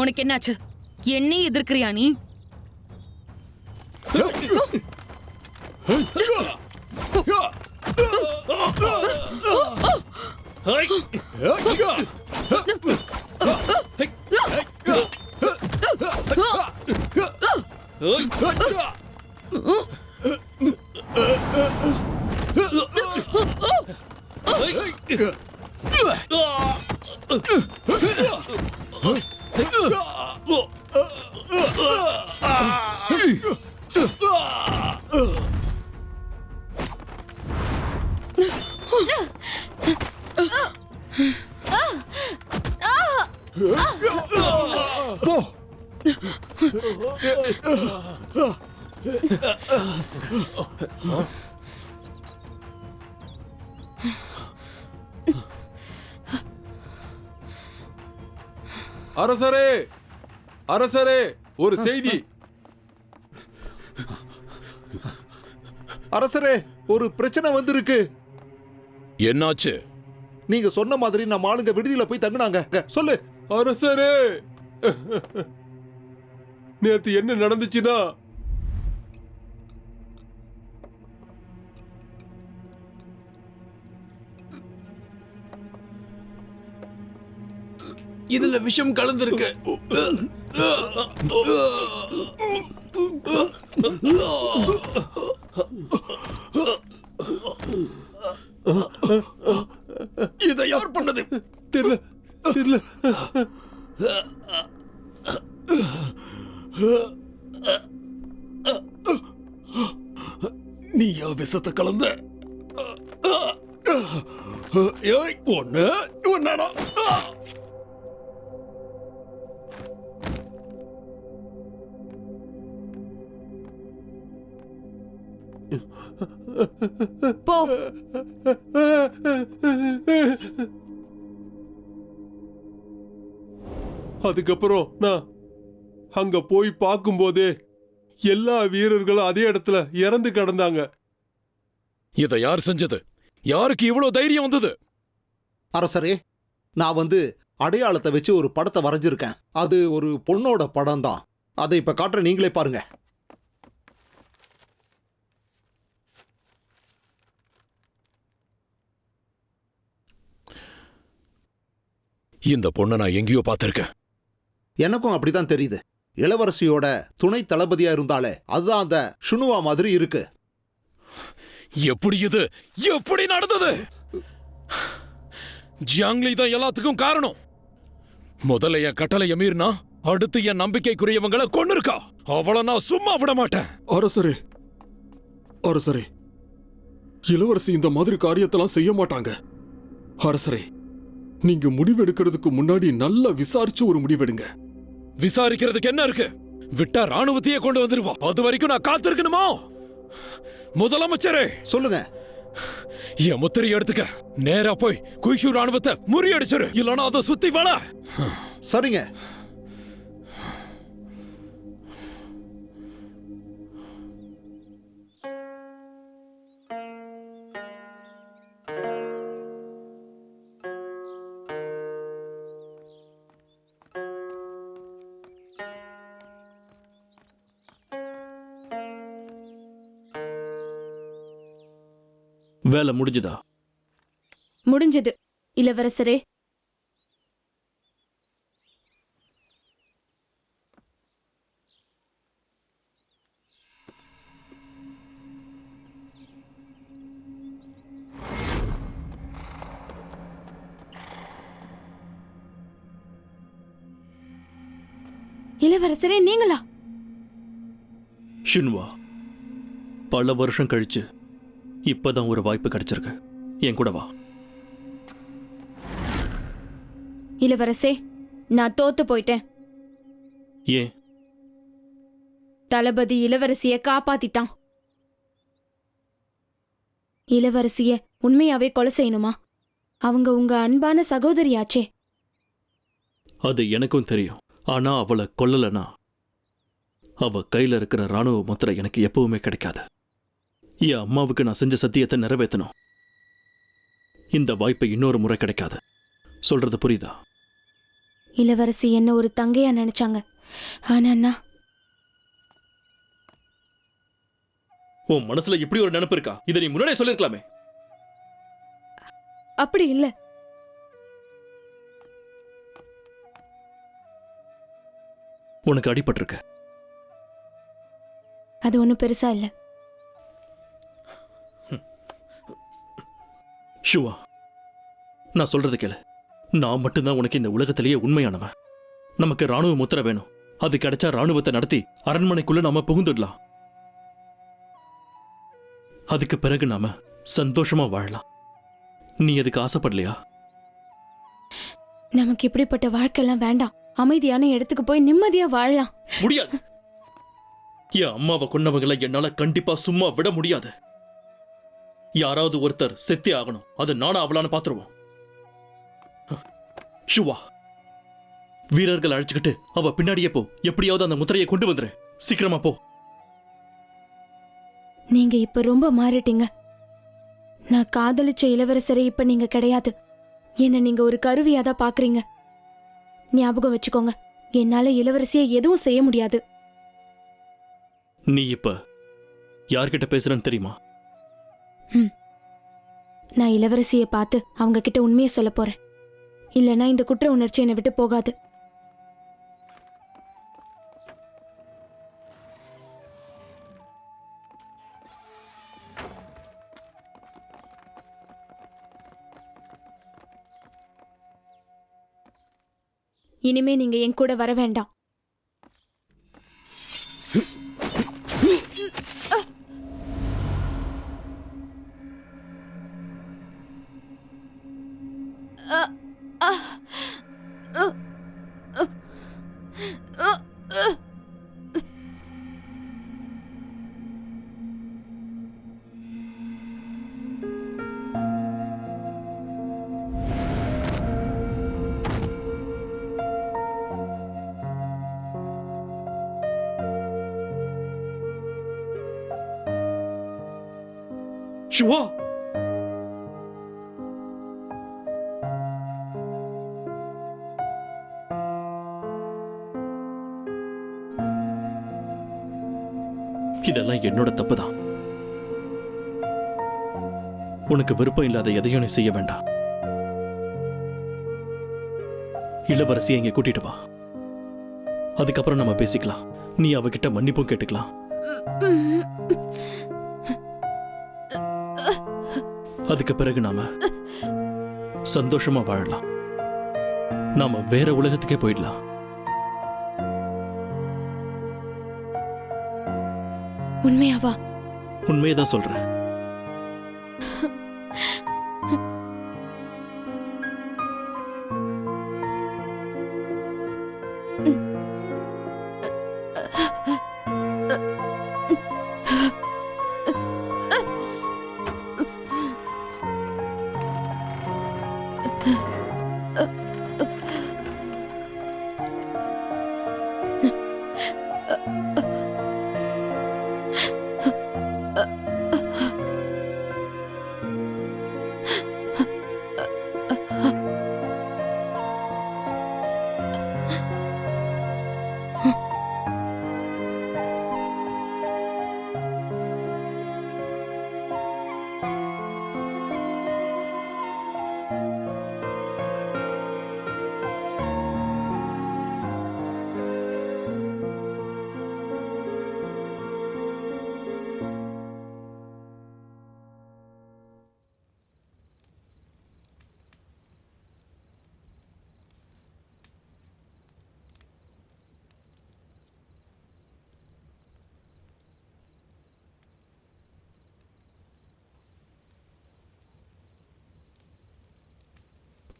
B: உனக்கு என்னாச்சு? என்னை எதிர்க்கிறியா நீ?
I: அரசரே, அரசரே, ஒரு செய்தி.
K: அரசரே, ஒரு பிரச்சனை வந்திருக்கு.
E: என்னாச்சு?
K: நீங்க சொன்ன மாதிரி நம்ம ஆளுங்க விடுதியில போய் தங்குனாங்க. சொல்லு.
I: அரசரே, நேத்து என்ன நடந்துச்சுன்னா,
D: இதுல விஷம் கலந்திருக்கு. இதை யார் பண்ணது?
I: தெரியல தெரியல.
D: நீயா விஷத்தை கலந்த? ஒண்ணு ஒன்னா
B: போ.
I: அதுக்கப்புறம் நான் அங்க போய் பார்க்கும்போதே எல்லா வீரர்களும் அதே இடத்துல இறந்து கிடந்தாங்க.
E: இதை யார் செஞ்சது? யாருக்கு இவ்வளவு தைரியம் வந்தது?
K: அரசரே, நான் அடையாளத்தை வச்சு ஒரு படத்தை வரைஞ்சிருக்கேன். அது ஒரு பொண்ணோட படம் தான். அதை இப்ப காட்டுற, நீங்களே பாருங்க.
E: இந்த பொண்ணை நான் எங்கேயோ பார்த்திருக்கேன்.
K: எனக்கும் அப்படிதான் தெரியுது. இளவரசியோட துணை தளபதியா இருந்தாலே அதுதான் அந்த ஷுனுவா மாதிரி இருக்கு.
E: எப்படி இது எப்படி நடந்தது? ஜியாங்லி தான் எல்லாத்துக்கும் காரணம். முதல்ல என் கட்டளைய மீறினா அடுத்து என் நம்பிக்கைக்குரியவங்களை கொன்னு இருக்கா. அவளை நான் சும்மா விட மாட்டேன்.
D: அரசரே, அரசரே, இளவரசி இந்த மாதிரி காரியத்தெல்லாம் செய்ய மாட்டாங்க. அரசரே, நீங்க முடிவெடுக்கிறதுக்கு முன்னாடி நல்லா விசாரிச்சு ஒரு முடிவெடுங்க.
E: விசாரிக்கிறதுக்கு என்ன இருக்கு? விட்டா ராணுவத்தையே கொண்டு வந்துருவா. அது வரைக்கும் நான் காத்திருக்கணுமா? முதலமைச்சரே,
K: சொல்லுங்க.
E: என் முத்திரை எடுத்துக்க. நேரா போய் குய்ஷு ராணுவத்தை முறியடிச்சிரு. இல்லனா அதை சுத்தி வள.
K: சரிங்க.
G: வேலை முடிஞ்சுதா?
C: முடிஞ்சது இளவரசரே. இளவரசரே, நீங்களா?
G: ஷின்வா, பல வருஷம் கழிச்சு இப்பதான் ஒரு வாய்ப்பு கிடைச்சிருக்கு. என் கூட வா.
C: இளவரசே, நான் தோத்து போயிட்டேன்.
G: ஏன்?
C: தளபதி இளவரசிய காப்பாத்திட்டான். இளவரசிய உண்மையாவே கொலை செய்யணுமா? அவங்க உங்க அன்பான சகோதரியாச்சே.
G: அது எனக்கும் தெரியும். ஆனா அவளை கொல்லலனா அவ கையில இருக்கிற ராணுவ முத்திரை எனக்கு எப்பவுமே கிடைக்காது. என் அம்மாவுக்கு நான் செஞ்ச சத்தியத்தை நிறைவேற்றணும். இந்த வாய்ப்பு இன்னொரு முறை கிடைக்காது. சொல்றது புரியுதா?
C: இளவரசி என்ன ஒரு தங்கையா நினைச்சாங்க. ஆனா
G: உன் மனசுல இப்படி ஒரு நினைப்பு இருக்கா? இதை நீ முன்னாடியே சொல்லிருக்கலாமே.
C: அப்படி இல்ல.
G: உனக்கு அடிபட்டிருக்க.
C: அது ஒண்ணும் பெருசா இல்ல.
G: ஷுவா, நான் சொல்றது கேளு. நான் மட்டும்தான் உனக்கு இந்த உலகத்திலேயே உண்மையானவன். நமக்கு ராணுவ முத்திரை வேணும். அது கிடைச்சா ராணுவத்தை நடத்தி அரண்மனைக்குள்ள நாம புகுந்துடலாம். அதுக்கு பிறகு நாம சந்தோஷமா வாழலாம். நீ அதுக்கு ஆசைப்படலையா?
C: நமக்கு இப்படிப்பட்ட வாழ்க்கைலாம் வேண்டாம். அமைதியான இடத்துக்கு போய் நிம்மதியா வாழலாம்.
G: முடியாது. என் அம்மாவை கொன்னவங்களை என்னால கண்டிப்பா சும்மா விட முடியாது. யாராவது ஒருத்தர் செத்தே ஆகணும். அது நானா அவளான்னு பாத்துருவோம். ஷுவா, வீரர்கள் அழைச்சுக்கிட்டு அவ பின்னாடியே போ. எப்படியாவது அந்த முத்திரையை கொண்டு வந்துரு. சீக்கிரமா போ.
C: நீங்க இப்ப ரொம்ப மாறிட்டீங்க. நான் காதலிச்ச இளவரசரை இப்ப நீங்க கிடையாது. என்ன நீங்க ஒரு கருவியாதான் பாக்குறீங்க. ஞாபகம் வச்சுக்கோங்க, என்னால இளவரசியை எதுவும் செய்ய முடியாது.
G: நீ இப்ப யார்கிட்ட பேசுறன்னு தெரியுமா?
C: நான் இளவரசியை பார்த்து அவங்க கிட்ட உண்மையை சொல்ல போறேன். இல்லனா இந்த குற்ற உணர்ச்சி என்னை விட்டு போகாது. இனிமே நீங்க என் கூட வர வேண்டாம்.
G: சிவா, இதெல்லாம் என்னோட தப்பு தான். உனக்கு விருப்பம் இல்லாத எதையும் நீ செய்ய வேண்டாம். இளவரசியை இங்க கூட்டிட்டு வா. அதுக்கப்புறம் நம்ம பேசிக்கலாம். நீ அவகிட்ட மன்னிப்பும் கேட்டுக்கலாம். அதுக்கு பிறகு நாம சந்தோஷமா வாழலாம். நாம வேற உலகத்துக்கே போயிடலாம்.
C: உண்மையாவா?
G: உண்மையதான் சொல்றேன்.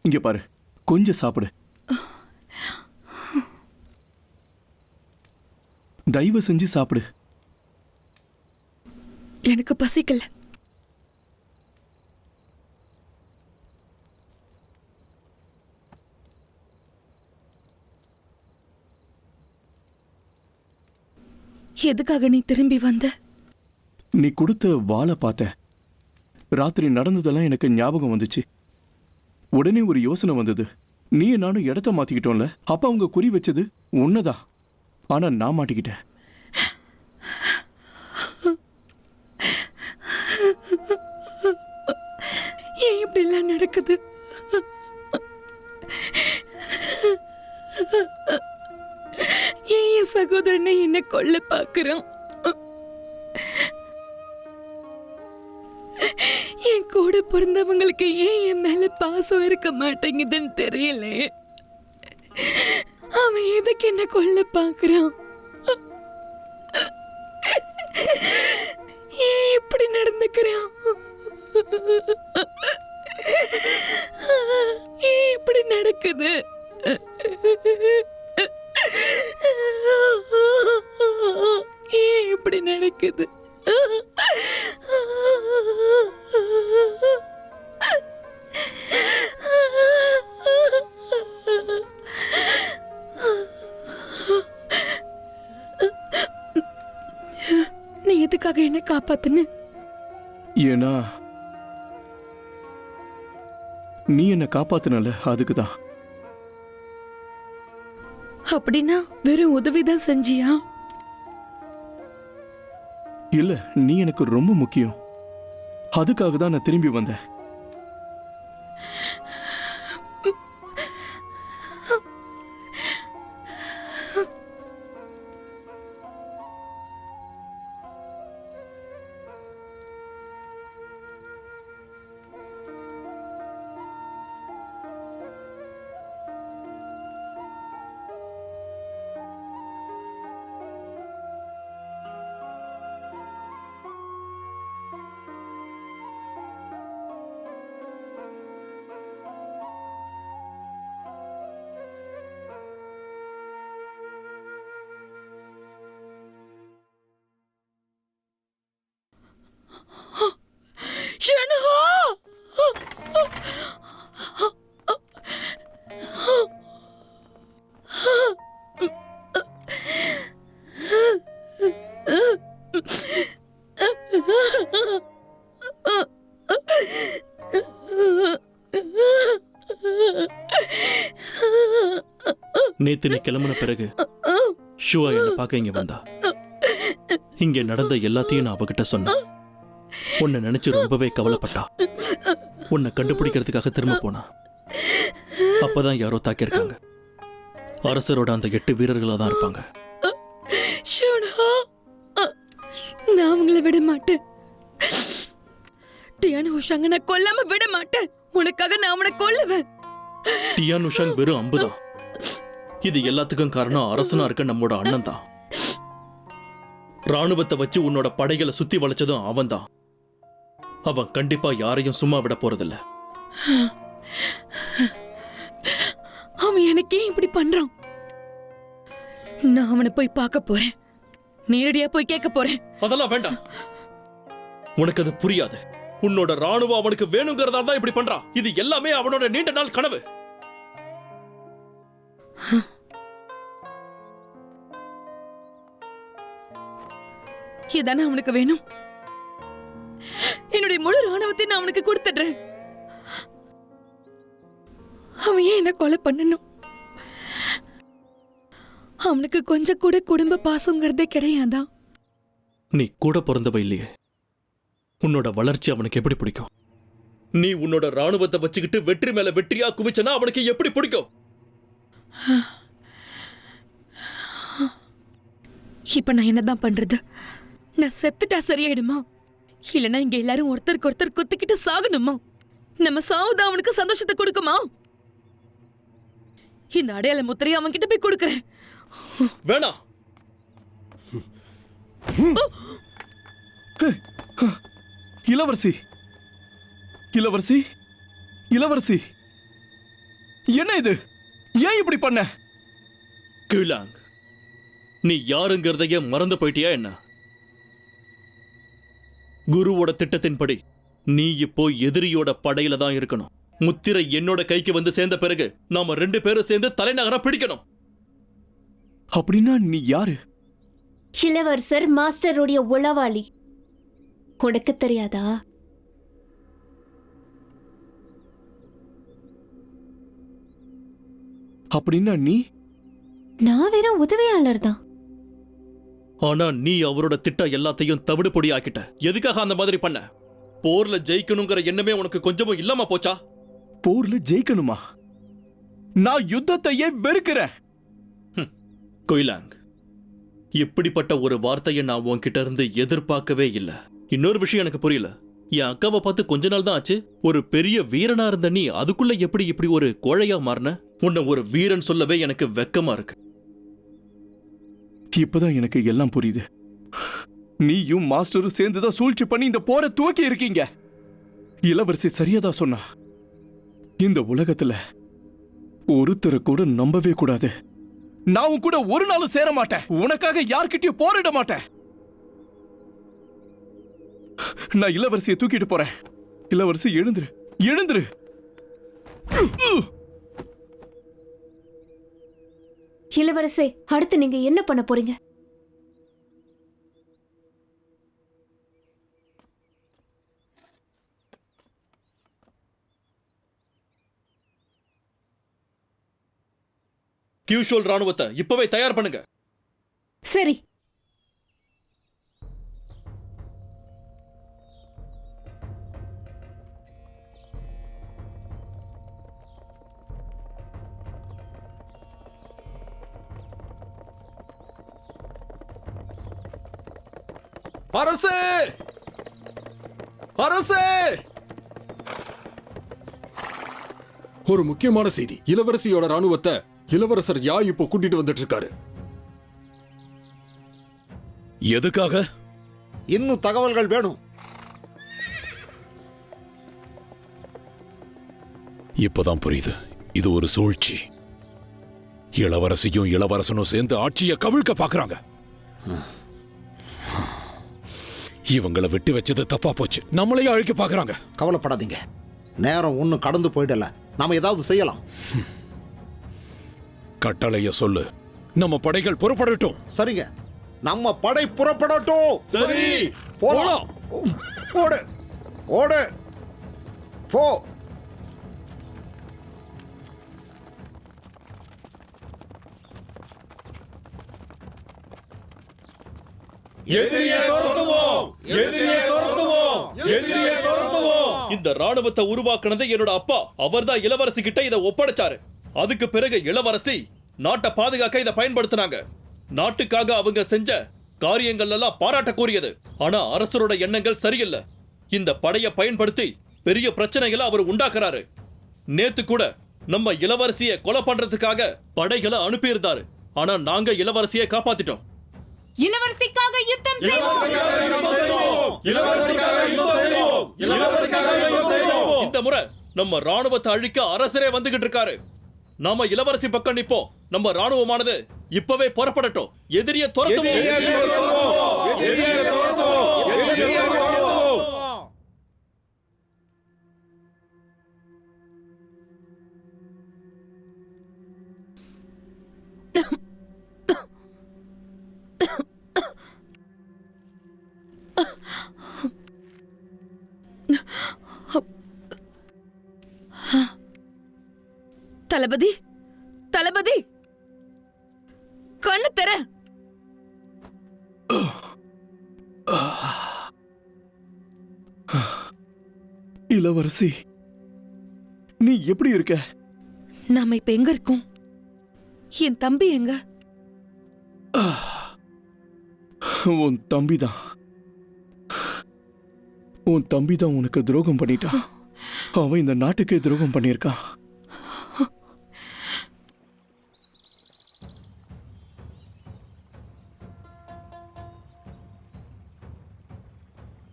H: இங்க பாரு, கொஞ்சம் சாப்பிடு. தயவு செஞ்சு சாப்பிடு.
C: எனக்கு பசிக்கல. எதுக்காக நீ திரும்பி வந்த?
H: நீ கொடுத்த வாளை பார்த்த. ராத்திரி நடந்ததெல்லாம் எனக்கு ஞாபகம் வந்துச்சு. உடனே ஒரு யோசனை வந்தது. நீ நானும் இடத்த மாத்திக்கிட்டோம்ல, அப்ப அவங்க குறி வச்சது உன்னதான். ஆனா நான் மாட்டிக்கிட்டேன்.
C: ஏன் இப்படி எல்லாம் நடக்குது? ஏன் என் சகோதரனை என்ன கொல்ல பாக்குறான்? என் கூட பிறந்தவங்களுக்கு ஏன் என் மேல பாசம் இருக்க மாட்டேங்குதுன்னு தெரியல. அவன் எதுக்கு என்ன கொல்ல பாக்குறான்? ஏன் இப்படி நடந்துக்கிறான்? ஏன் இப்படி நடக்குது? ஏன் இப்படி நடக்குது? நீ எதுக்காக என்ன காப்பாத்துன?
H: ஏன்னா நீ என்ன காப்பாத்தினல, அதுக்குதான்.
C: அப்படின்னா வெறும் உதவிதான் செஞ்சியா?
H: இல்ல, நீ எனக்கு ரொம்ப முக்கியம். அதுக்காக தான் நான் திரும்பி வந்தேன்.
G: நேத்து நீ கிளம்பின பிறகு ஷுவா என்ன பார்க்க இங்க வந்தா. இங்க நடந்த எல்லாத்தையும் நான் அவகிட்ட சொன்னேன். உன்னை நினைச்சு ரொம்பவே கவலைப்பட்டா. உன்னை கண்டுபிடிக்கிறதுக்காக திரும்ப போனா. அப்பதான் யாரோ தாக்கியிருக்காங்க. அரசரோட அந்த 8 வீரர்களா தான் இருப்பாங்க.
B: ஷோனா, நான் அவங்கள விட மாட்டேன். டியான் ஹுஷாங்க நான் கொல்லாம விட மாட்டேன். உனக்காக நான் அவனை கொல்லுவேன்.
G: டியான் உஷாங் வெறும் அம்புதான். இது எல்லாத்துக்கும் காரணம் அரசனா இருக்க நம்மோட அண்ணன் தான். ராணுவத்தை வச்சு உன்னோட படைகளை சுத்தி வளைச்சதும் அவன் தான். அவன் கண்டிப்பா யாரையும் சும்மா விட போறதில்ல.
B: அவன் எனக்கே இப்படி பண்றான். நான் அவனை போய் பார்க்க போறேன். நேரடியா போய் கேட்க போறேன்.
G: அதெல்லாம் வேண்டாம். உனக்கு அது புரியாது. உன்னோட ராணுவம் அவனுக்கு வேணுங்கிறதா தான் இப்படி பண்றான். இது எல்லாமே அவனோட நீண்ட நாள் கனவு.
B: இதானே அவனுக்கு வேணும். என்னுடைய முழு ராணுவத்தை நான் அவனுக்கு கொடுத்துடுறேன். அவன் ஏன் என்ன கொலை பண்ணணும்? அவனுக்கு கொஞ்சம் கூட குடும்ப பாசங்கிறதே கிடையாதா?
G: நீ கூட பிறந்தவ இல்லையே. உன்னோட வளர்ச்சி அவனுக்கு எப்படி பிடிக்கும்? நீ உன்னோட ராணுவத்தை வச்சுக்கிட்டு வெற்றி மேல வெற்றியா குவிச்சனா அவனுக்கு எப்படி பிடிக்கும்?
B: இப்ப நான் என்னதான் பண்றது? நான் செத்துட்டா சரியாயிடுமா? இல்லனா இங்க எல்லாரும் ஒருத்தருக்கு ஒருத்தர் குத்திக்கிட்டு சாகணுமா? நம்ம சாவுதான் அவனுக்கு சந்தோஷத்தை கொடுக்குமா? இந்த அடையாள முத்திரையை அவன் கிட்ட போய் கொடுக்கறேன்.
G: வேணாம்.
H: இளவரசி, இளவரசி, இளவரசி, என்ன இது? ஏன் இப்படி பண்ண?
G: கீழாங், நீ யாருங்கிறதையே மறந்து போயிட்டியா என்ன? குருவோட திட்டத்தின்படி நீ இப்போ எதிரியோட படையில தான் இருக்கணும். முத்திரை என்னோட கைக்கு வந்து சேர்ந்த பிறகு நாம 2 பேரும் சேர்ந்து தலைநகரை பிடிக்கணும்.
H: அப்படின்னா நீ யாரு?
F: இளவரசர் மாஸ்டருடைய உளவாளி. உனக்கு தெரியாதா?
H: அப்படின்னா நீ?
F: நான் வெறும் உதவியாளர் தான்.
G: ஆனா நீ அவரோட திட்டம் எல்லாத்தையும் தவிடு பொடி ஆக்கிட்ட. எதுக்காக அந்த மாதிரி பண்ண? போர்ல ஜெயிக்கணுங்கிற எண்ணமே உனக்கு கொஞ்சமும் இல்லாம போச்சா?
H: போர்ல ஜெயிக்கணுமா? நான் யுத்தத்தையே வெறுக்கிறேன்.
G: கொய்லாங், இப்படிப்பட்ட ஒரு வார்த்தையை நான் உன்கிட்ட இருந்து எதிர்பார்க்கவே இல்லை. இன்னொரு விஷயம் எனக்கு புரியல. என் அக்காவை பார்த்து கொஞ்ச நாள் தான் ஆச்சு. ஒரு பெரிய வீரனா இருந்த நீ அதுக்குள்ள எப்படி இப்படி ஒரு கோழையா மாறின? உன்னை ஒரு வீரன் சொல்லவே எனக்கு வெக்கமா இருக்கு.
H: இப்பதான் எனக்கு எல்லாம் புரியுது. நீயும் மாஸ்டரும் சேர்ந்துதான் சூழ்ச்சி பண்ணி இந்த போரை துவக்கி இருக்கீங்க. இளவரசி சரியாதான் சொன்னா. இந்த உலகத்துல ஒருத்தரை கூட நம்பவே கூடாது. நான் உன் கூட ஒரு நாளும் சேர மாட்டேன். உனக்காக யார்கிட்டயும் போரிட மாட்டேன். நான் இளவரசியை தூக்கிட்டு போறேன். இளவரசி எழுந்துரு, எழுந்துரு.
F: இளவரசே, அடுத்து நீங்க என்ன பண்ண போறீங்க?
G: கியூஷோல் ராணுவத்தை இப்பவே தயார் பண்ணுங்க.
F: சரி.
D: அரசே, அரசே, ஒரு முக்கியமான செய்தி. இளவரசியோட ராணுவத்தை இளவரசர் யா இப்போ கூட்டிட்டு வந்துட்டு இருக்காரு.
E: எதுக்காக?
K: இன்னும் தகவல்கள் வேணும்.
E: இப்பதான் புரியுது. இது ஒரு சூழ்ச்சி. இளவரசியும் இளவரசனும் சேர்ந்து ஆட்சியை கவிழ்க்க பாக்குறாங்க. இவங்களை விட்டு வச்சது தப்பா போச்சு. நம்மளையே அழிக்க பாக்குறாங்க.
K: கவலைப்படாதீங்க, நேரம் ஒன்னும் கடந்து போயிடல. நாம ஏதாவது செய்யலாம்.
E: கட்டளைய சொல்லு. நம்ம படைகள் புறப்படட்டும்.
K: சரிங்க, நம்ம படை புறப்படட்டும்.
D: சரி,
K: போலாம். ஓடு, ஓடு, போ.
G: இந்த ராணுவத்தை உருவாக்குனது என்னோட அப்பா. அவர்தான் இளவரசி கிட்ட இதை ஒப்படைச்சாரு. அதுக்கு பிறகு இளவரசி நாட்டை பாதுகாக்க இதை பயன்படுத்தினாங்க. நாட்டுக்காக அவங்க செஞ்ச காரியங்கள் எல்லாம் பாராட்டக்கூடியது. ஆனா அரசரோட எண்ணங்கள் சரியில்லை. இந்த படையை பயன்படுத்தி பெரிய பிரச்சனைகளை அவர் உண்டாக்குறாரு. நேத்து கூட நம்ம இளவரசியை கொலை பண்றதுக்காக படைகளை அனுப்பியிருந்தாரு. ஆனா நாங்க இளவரசியை காப்பாத்திட்டோம்.
B: இளவரசிக்காக யுத்தம் செய்வோம்.
G: இந்த முறை நம்ம ராணுவத்தை அழிக்க அரசரே வந்துகிட்டு இருக்காரு. நாம இளவரசி பக்கம் நிப்போம். நம்ம ராணுவமானது இப்பவே புறப்படட்டும். எதிரியை துரத்துவோம்.
B: தளபதி, தளபதி, கண்ணு தர.
H: இளவரசி, நீ எப்படி இருக்க?
B: நாம இப்ப எங்க இருக்கோம்? என் தம்பி எங்க?
H: உன் தம்பிதான். உன் தம்பிதான் உனக்கு துரோகம் பண்ணிட்டான். அவன் இந்த நாட்டுக்கே துரோகம் பண்ணியிருக்கான்.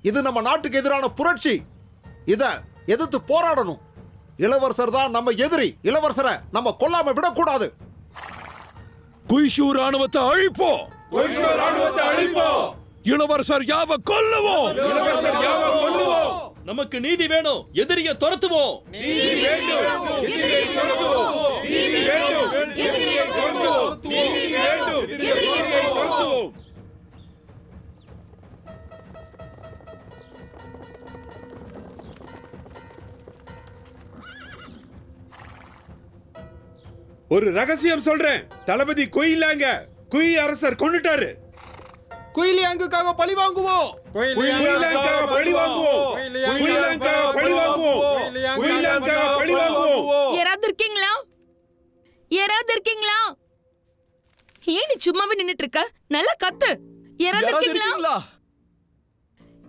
K: இது நம்ம நாட்டுக்கு எதிரான புரட்சி. இத எதிர்த்து போராடணும். இளவரசர் தான் நம்ம எதிரி. இளவரசரை நம்ம கொல்லாம விடக்கூடாது.
E: குய்ஷு ராணுவத்தை அழிப்போம். இளவரசர் யாவ கொல்லுவோம்.
G: நமக்கு நீதி வேணும். எதிரியை துரத்துவோம்.
A: ஒரு ரகசியம் சொல்றேன். தளபதி குயிலாங்க குயி அரசர் கொன்னுட்டாரு.
D: குயிலியாங்குக்காக பழி வாங்குவோம்.
A: குயிலாங்காக பழி வாங்குவோம். குயிலாங்காக பழி வாங்குவோம். குயிலாங்காக பழி வாங்குவோம்.
B: யாராவது இருக்கீங்களா? யாராவது இருக்கீங்களா? ஏன் நீ சும்மாவே நின்னுட்டு இருக்க? நல்லா கத்து. யாராவது இருக்கீங்களா?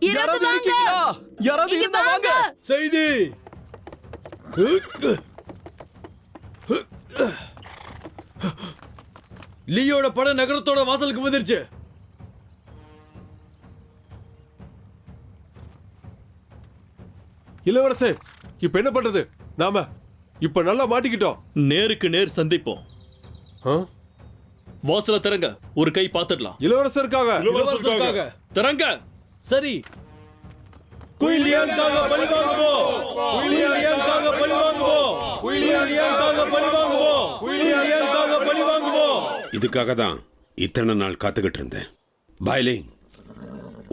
B: யாராவது வாங்க.
H: யாராவது
B: இங்க
H: இருந்தா வாங்க.
J: செய்தி லியோட பட நகரத்தோட வாசலுக்கு வந்துருச்சு.
I: இளவரசே, இப்ப என்ன பண்றது? நாம இப்ப நல்லா மாட்டிக்கிட்டோம்.
G: நேருக்கு நேர் சந்திப்போம்.
I: ஆ?
G: வாசல திறங்க. ஒரு கை பார்த்துடலாம்.
I: இளவரசருக்காக
G: திறங்க.
J: சரி. குயிலியாங்காக பழி வாங்குவோம். குயிலியாங்காக பழி வாங்குவோம். குயிலியாங்காக பழி வாங்குவோம். குயிலியாங்காக பழி வாங்குவோம்.
A: இதுக்காக தான் இத்தனை நாள் காத்துக்கிட்டு இருந்தேன். பாய்லிங்,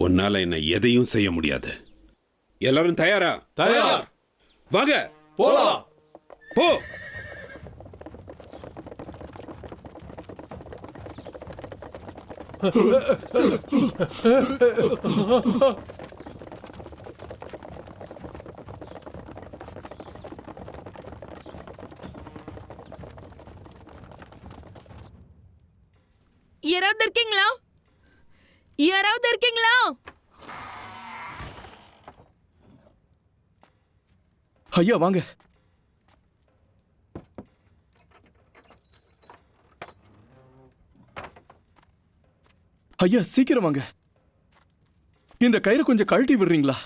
A: உன்னால என்ன எதையும் செய்ய முடியாது. எல்லாரும் தயாரா?
I: தயார்.
A: வாங்க
I: போலாம்.
A: போ.
B: யாராவது இருக்கீங்களா? யாராவது இருக்கீங்களா?
H: ஐயா வாங்க. ஐயா சீக்கிரம் வாங்க. இந்த கயிறை கொஞ்சம் கழட்டி விடுறீங்களா?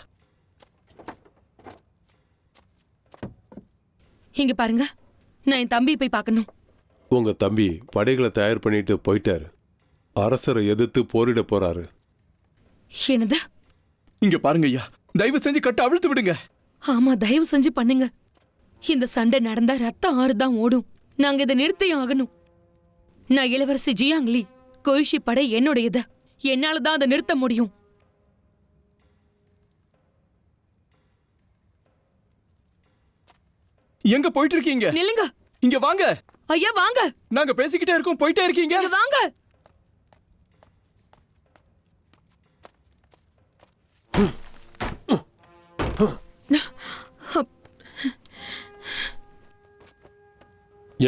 B: இங்க பாருங்க, நான் என் தம்பி போய் பார்க்கணும்.
I: உங்க தம்பி படைகளை தயார் பண்ணிட்டு போயிட்டாரு. அரசரை எதிர்த்து போரிட போறாரு.
B: என்னது?
H: இங்க பாருங்க ஐயா, தயவு செஞ்சு கட்ட அவிழ்த்து விடுங்க.
B: ஆமா, தயவு செஞ்சு பண்ணுங்க. இந்த சண்டை நடந்தா ரத்தம் ஆறுதான் ஓடும். நாங்க இதை நிறுத்தி ஆகணும். நான் இளவரசி ஜியாங்லி. கோயிஷி படை என்னுடையது. என்னாலதான் அதை நிறுத்த முடியும்.
H: எங்க போயிட்டு இருக்கீங்க?
B: நில்லுங்க.
H: இங்க வாங்க.
B: ஐயா வாங்க.
H: நாங்க பேசிக்கிட்டே இருக்கோம், போயிட்டே இருக்கீங்க.
B: இங்க வாங்க.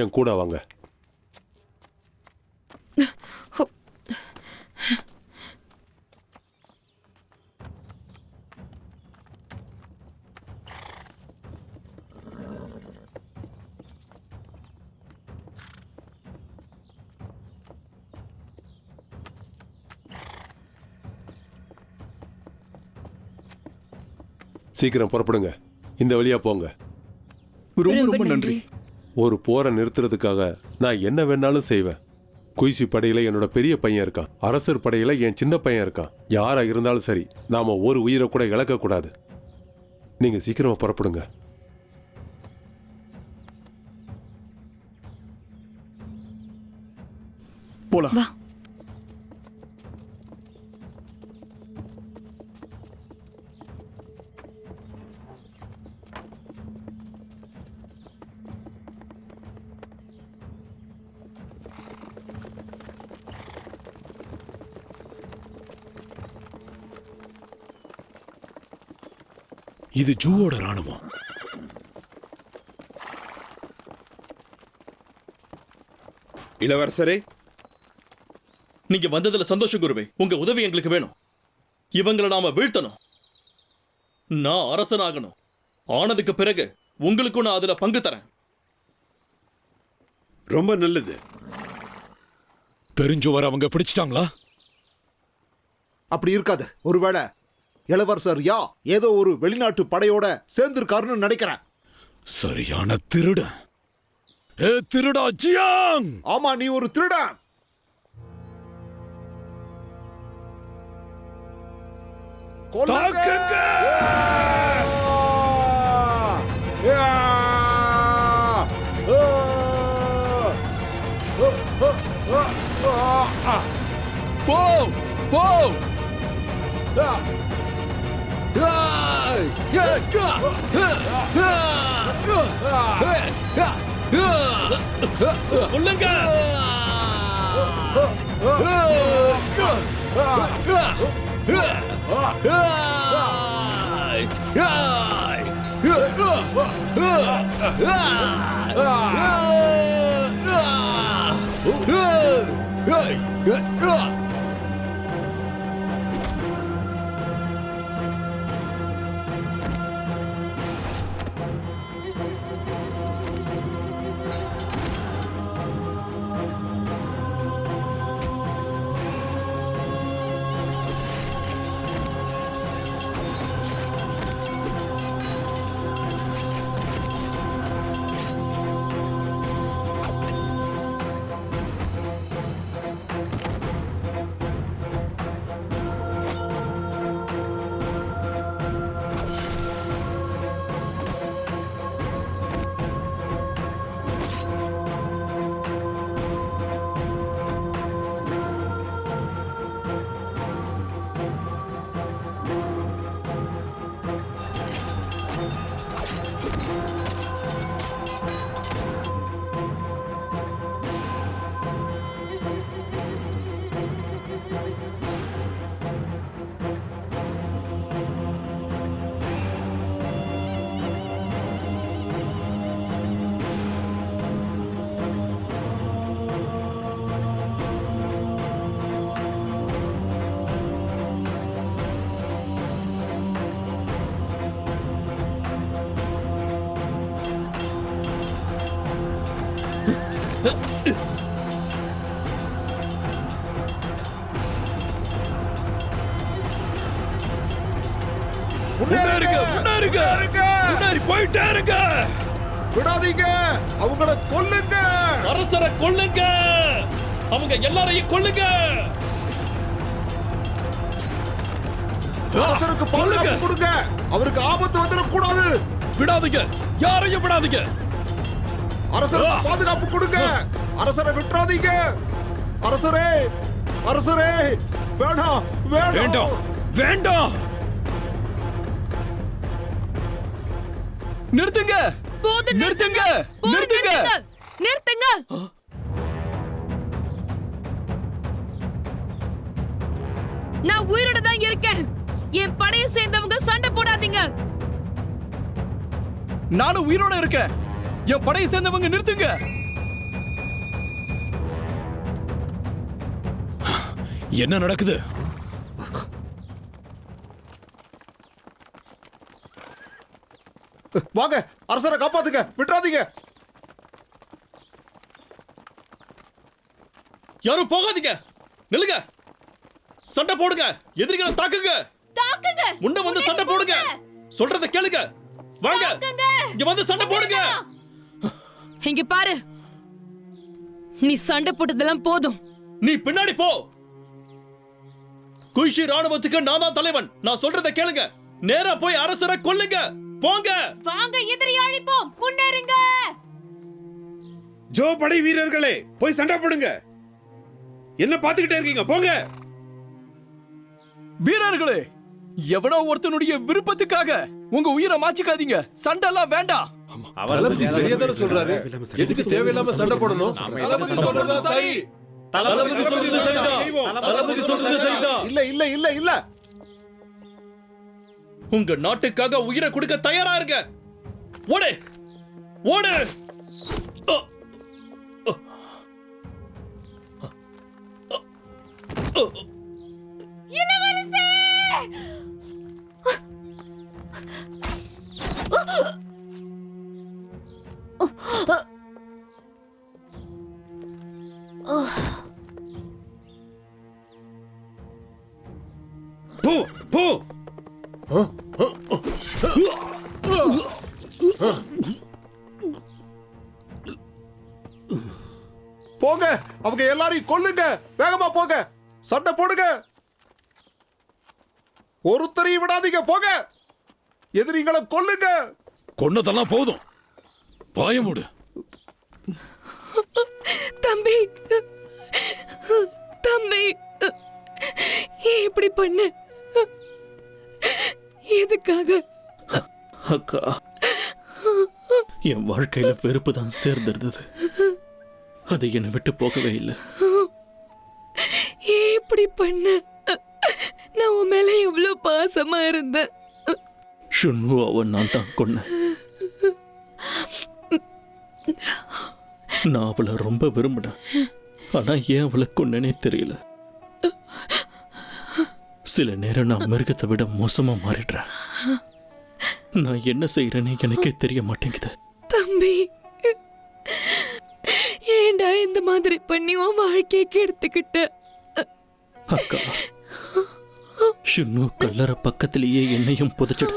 I: என் கூட வாங்க. சீக்கிரம் புறப்படுங்க. இந்த வழியா போங்க.
H: ரொம்ப ரொம்ப நன்றி.
I: ஒரு போரை நிறுத்துறதுக்காக நான் என்ன வேணாலும் செய்வேன். குயிசி படையில என்னோட பெரிய பையன் இருக்கான். அரசர் படையில என் சின்ன பையன் இருக்கான். யாரா இருந்தாலும் சரி, நாம ஒரு உயிரை கூட இழக்க கூடாது. நீங்க சீக்கிரமா புறப்படுங்க.
H: போலாம்.
E: இது ஜூவோட ராணுவம்.
A: இளவரசரே,
G: நீங்க வந்ததுல சந்தோஷம் குருவே. உங்க உதவி எங்களுக்கு வேணும். இவங்களை நாம வீழ்த்தணும். நான் அரசனாகணும். ஆனதுக்கு பிறகு உங்களுக்கும் நான் அதுல பங்கு தரேன்.
A: ரொம்ப நல்லது.
E: பெருஞ்சுவர் அவங்க பிடிச்சிட்டாங்களா?
K: அப்படி இருக்காது. ஒருவேளை இளவரசர் யா ஏதோ ஒரு வெளிநாட்டு படையோட சேர்ந்திருக்காருன்னு நினைக்கிறேன்.
E: சரியான திருட. ஏ திருடா ஜியாங்!
K: ஆமா, நீ ஒரு திருடன்.
E: தாக்குங்க!
H: போ போ.
G: கொல்லுங்க!
E: முன்னேறுங்க, முன்னேறுங்க, முன்னேறி போயிட்டே இருங்க.
K: விடாதீங்க, அவங்கள கொல்லுங்க.
G: அரசரை கொல்லுங்க. அவங்க எல்லாரையும் கொல்லுங்க.
K: அரசருக்கு பாதுகாப்பு கொடுங்க. அவருக்கு ஆபத்து வந்துடக்கூடாது.
E: விடாதீங்க, யாரையும் விடாதீங்க.
K: அரசருக்கு பாதுகாப்பு கொடுங்க. அரசரை விட்டுறாதீங்க. அரசரே, அரசரே, வேண்டாம்,
E: வேண்டாம், வேண்டாம்.
H: நிறுத்துங்க,
B: போதும்,
H: நிறுத்துங்க,
B: போதும்,
H: நிறுத்துங்க.
B: நிறுத்துங்க. நான் உயிரோட தான் இருக்கேன். என் படையை சேர்ந்தவங்க சண்டை போடாதீங்க.
H: நானும் உயிரோட இருக்கேன். என் படையை சேர்ந்தவங்க நிறுத்துங்க.
E: என்ன நடக்குது?
K: வாங்க, அரசரை காப்பாத்துங்க, விட்டுறாதீங்க.
G: யாரும் போகாதீங்க, நில்லுங்க, சண்டை போடுங்க, எதிரிகளை தாக்குங்க, முன்ன வந்து சண்டை போடுங்க, சொல்றத கேளுங்க, வாங்க இங்க வந்து சண்டை போடுங்க.
B: இங்க பாரு, நீ சண்டை போட்டதெல்லாம் போதும்.
G: நீ பின்னாடி போ. குயிஷி ராணுவத்துக்கு நான் தான் தலைவன். நான் சொல்றத கேளுங்க, நேரா போய் அரசரை கொல்லுங்க, போங்க.
F: வாங்க, எதிரி அழிப்போம், முன்னேறுங்க.
A: ஜோ படை வீரர்களே, போய் சண்டை போடுங்க. என்ன பாத்துக்கிட்டே இருக்கீங்க? போங்க.
H: வீரர்களே, எவனோ ஒருத்தனுடைய விருப்பத்துக்காக உங்க உயிரை மாச்சிக்காதீங்க. சண்டெல்லாம் வேண்டாம்.
I: தளபதி சரியாதானே சொல்றாரு. எதுக்கு தேவையில்லாம சண்டை போடணும்? தளபதி சொல்றது சரி.
J: தளபதி சொல்றது சரிதான். தளபதி சொல்றது சரிதான்.
K: இல்ல இல்ல இல்ல இல்ல.
G: உங்க நாட்டுக்காக உயிரை கொடுக்க தயாரா இருங்க. ஓடு, ஓடு.
F: இளவரசே!
A: போ போ.
K: போங்க, அவங்க எல்லாரையும் கொல்லுங்க, வேகமா போங்க, சண்டை போடுங்க, ஒருத்தரையும் விடாதீங்க, போங்க, எதிரிகளை கொல்லுங்க.
E: கொன்னதெல்லாம் போதும், வாய மூடு.
B: தம்பி, தம்பி, ஏன் இப்படி பண்ண? எதுக்காக?
G: அக்கா, என் வாழ்க்கையில வெறுப்பு தான் சேர்ந்திருந்தது. அது என்னை விட்டு போகவே இல்லை.
B: ஏன் இப்படி பண்ண? நான் உன் மேல எவ்வளவு பாசமா இருந்தேன்.
G: ஷுன்ஹுவாவை நான் தான் கொன்னேன். நான் அவளை ரொம்ப விரும்பினேன். ஆனா ஏன் அவளை கொன்னேனே தெரியல. சில நேரம் நான் மிருகத்தை விட மோசமா மாறிடுறேன். நான் என்ன செய்யறேன்னு எனக்கே தெரிய மாட்டேங்குது.
B: தம்பி, ஏண்டா இந்த மாதிரி பண்ணி உன் வாழ்க்கையை கெடுத்துக்கிட்ட?
G: அக்கா, ஷுன்னு கல்லற பக்கத்திலேயே என்னையும் புதைச்சிடு.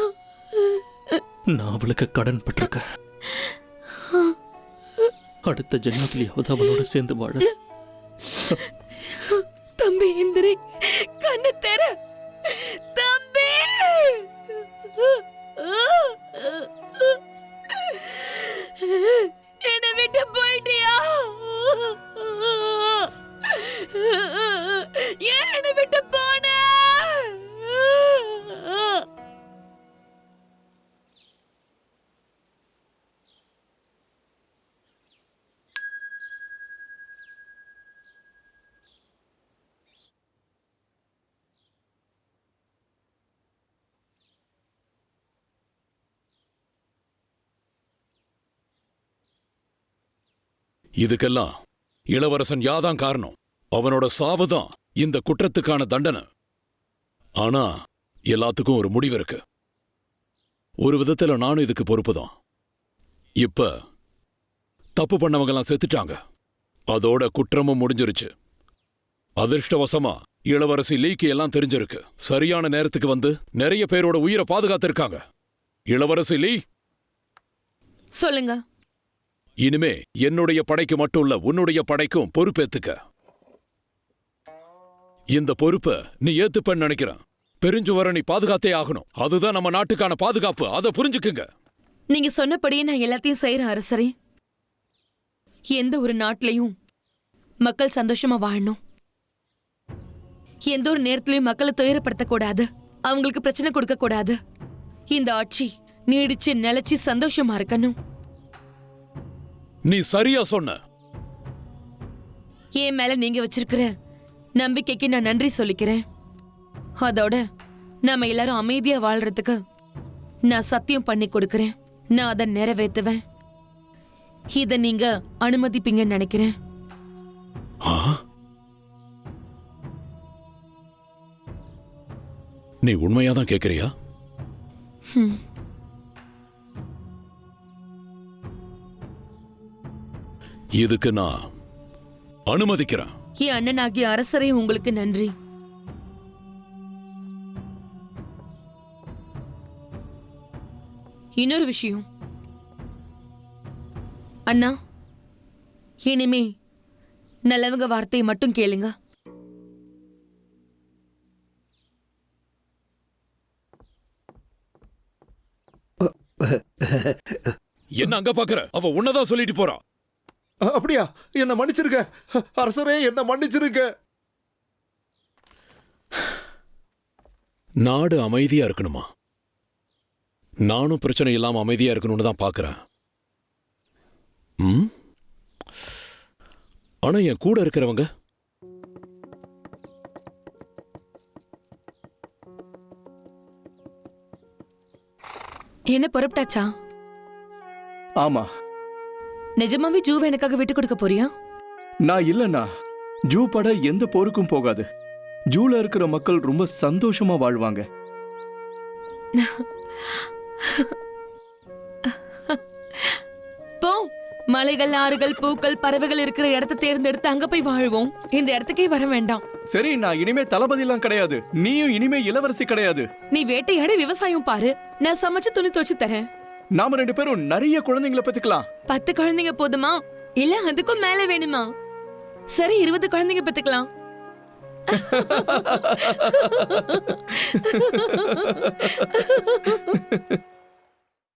G: நான் அவளுக்கு கடன் பட்டிருக்கேன். அடுத்த ஜென்மத்திலேயாவது அவளோட சேர்ந்து வாழ.
B: தம்பி இந்திரி, கண்ணு தெர. தம்பி, என்னை விட்டு போயிட்டியா? ஏன் என்னை விட்டு போன?
E: இதுக்கெல்லாம் இளவரசன் யாதான் காரணம். அவனோட சாவுதான் இந்த குற்றத்துக்கான தண்டனை. ஆனா எல்லாத்துக்கும் ஒரு முடிவு இருக்கு. ஒரு விதத்துல நானும் இதுக்கு பொறுப்புதான். இப்ப தப்பு பண்ணவங்கெல்லாம் செத்துட்டாங்க. அதோட குற்றமும் முடிஞ்சிருச்சு. அதிர்ஷ்டவசமா இளவரசி லீக்கு எல்லாம் தெரிஞ்சிருக்கு. சரியான நேரத்துக்கு வந்து நிறைய பேரோட உயிரை பாதுகாத்திருக்காங்க. இளவரசி லீ,
B: சொல்லுங்க.
E: இனிமே என்னுடைய படைக்கு மட்டும் இல்ல, உன்னுடைய படைக்கும் பொறுப்பேத்துக்க. இந்த பொறுப்பை நீ ஏத்துப்பன்னு நினைக்கிறேன். பெருஞ்சுவரை நீ பாதுகாத்தே ஆகணும். அதுதான் நம்ம நாட்டுக்கான பாதுகாப்பு. அதை புரிஞ்சுக்குங்க.
B: நீங்க சொன்னபடியே நான் எல்லாத்தையும் செய்யறேன் அரசரே. எந்த ஒரு நாட்டிலையும் மக்கள் சந்தோஷமா வாழணும். எந்த ஒரு நேரத்திலையும் மக்களை துயரப்படுத்தக்கூடாது, அவங்களுக்கு பிரச்சனை கொடுக்க கூடாது. இந்த ஆட்சி நீடிச்சு நிலைச்சு சந்தோஷமா இருக்கணும்.
E: நீ சரியா சொன்ன.
B: என் மேல நீங்க வச்சிருக்கிற நம்பிக்கைக்கு நான் நன்றி சொல்லிக்கிறேன். அதோட நாம எல்லாரும் அமைதியா வாழ்றதுக்கு நான் சத்தியம் பண்ணி கொடுக்கிறேன். நான் அதை நிறைவேத்துவேன். இத நீங்க அனுமதிப்பீங்கன்னு நினைக்கிறேன்.
E: ஆ? நீ உண்மையாதான் கேக்குறியா?
B: ஹம்.
E: இதுக்கு நான் அனுமதிக்கிறேன்.
B: என் அண்ணனாகிய அரசரே உங்களுக்கு நன்றி. இன்னொரு விஷயம் அண்ணா, இனிமே நல்லவங்க வார்த்தையை மட்டும் கேளுங்க.
E: என்ன அங்க பாக்குற? அவ உன்னதான் சொல்லிட்டு போறா.
L: அப்படியா? என்ன மன்னிச்சிருக்க அரசரே, என்ன மன்னிச்சிருக்க.
E: நாடு அமைதியா இருக்கணுமா? நானும் பிரச்சனை இல்லாம அமைதியா இருக்கணும்னு தான் பாக்குறேன். ஆனா என் கூட இருக்கிறவங்க
B: என்ன புறப்பட்டாச்சா?
H: ஆமா,
B: நிஜமாவே ஜூவை எனக்காக விட்டு கொடுக்க போறியா?
H: நான் இல்லைண்ணா. ஜூ பட எந்த போருக்கும் போகாது. ஜூல இருக்கிற மக்கள் ரொம்ப சந்தோஷமா வாழ்வாங்க.
B: போ, மலைகள், ஆறுகள், பூக்கள், பறவைகள் இருக்கிற இடத்தை தேர்ந்தெடுத்து அங்க போய் வாழ்வோம். இந்த இடத்துக்கே வர வேண்டாம்.
H: சரி, நான் இனிமே தளபதிலாம் கிடையாது. நீயும் இனிமே இளவரசி கிடையாது.
B: நீ வேட்டையாடி விவசாயம் பாரு, நான் சமைச்சு துணி துவச்சு தரேன்.
H: நாம 2 பேரும் நிறைய குழந்தைங்களை பெத்துக்கலாம்.
B: 10 குழந்தைங்க போதுமா, இல்ல அதுக்கும் மேல வேணுமா? சரி, 20 குழந்தைங்க பெத்துக்கலாம்.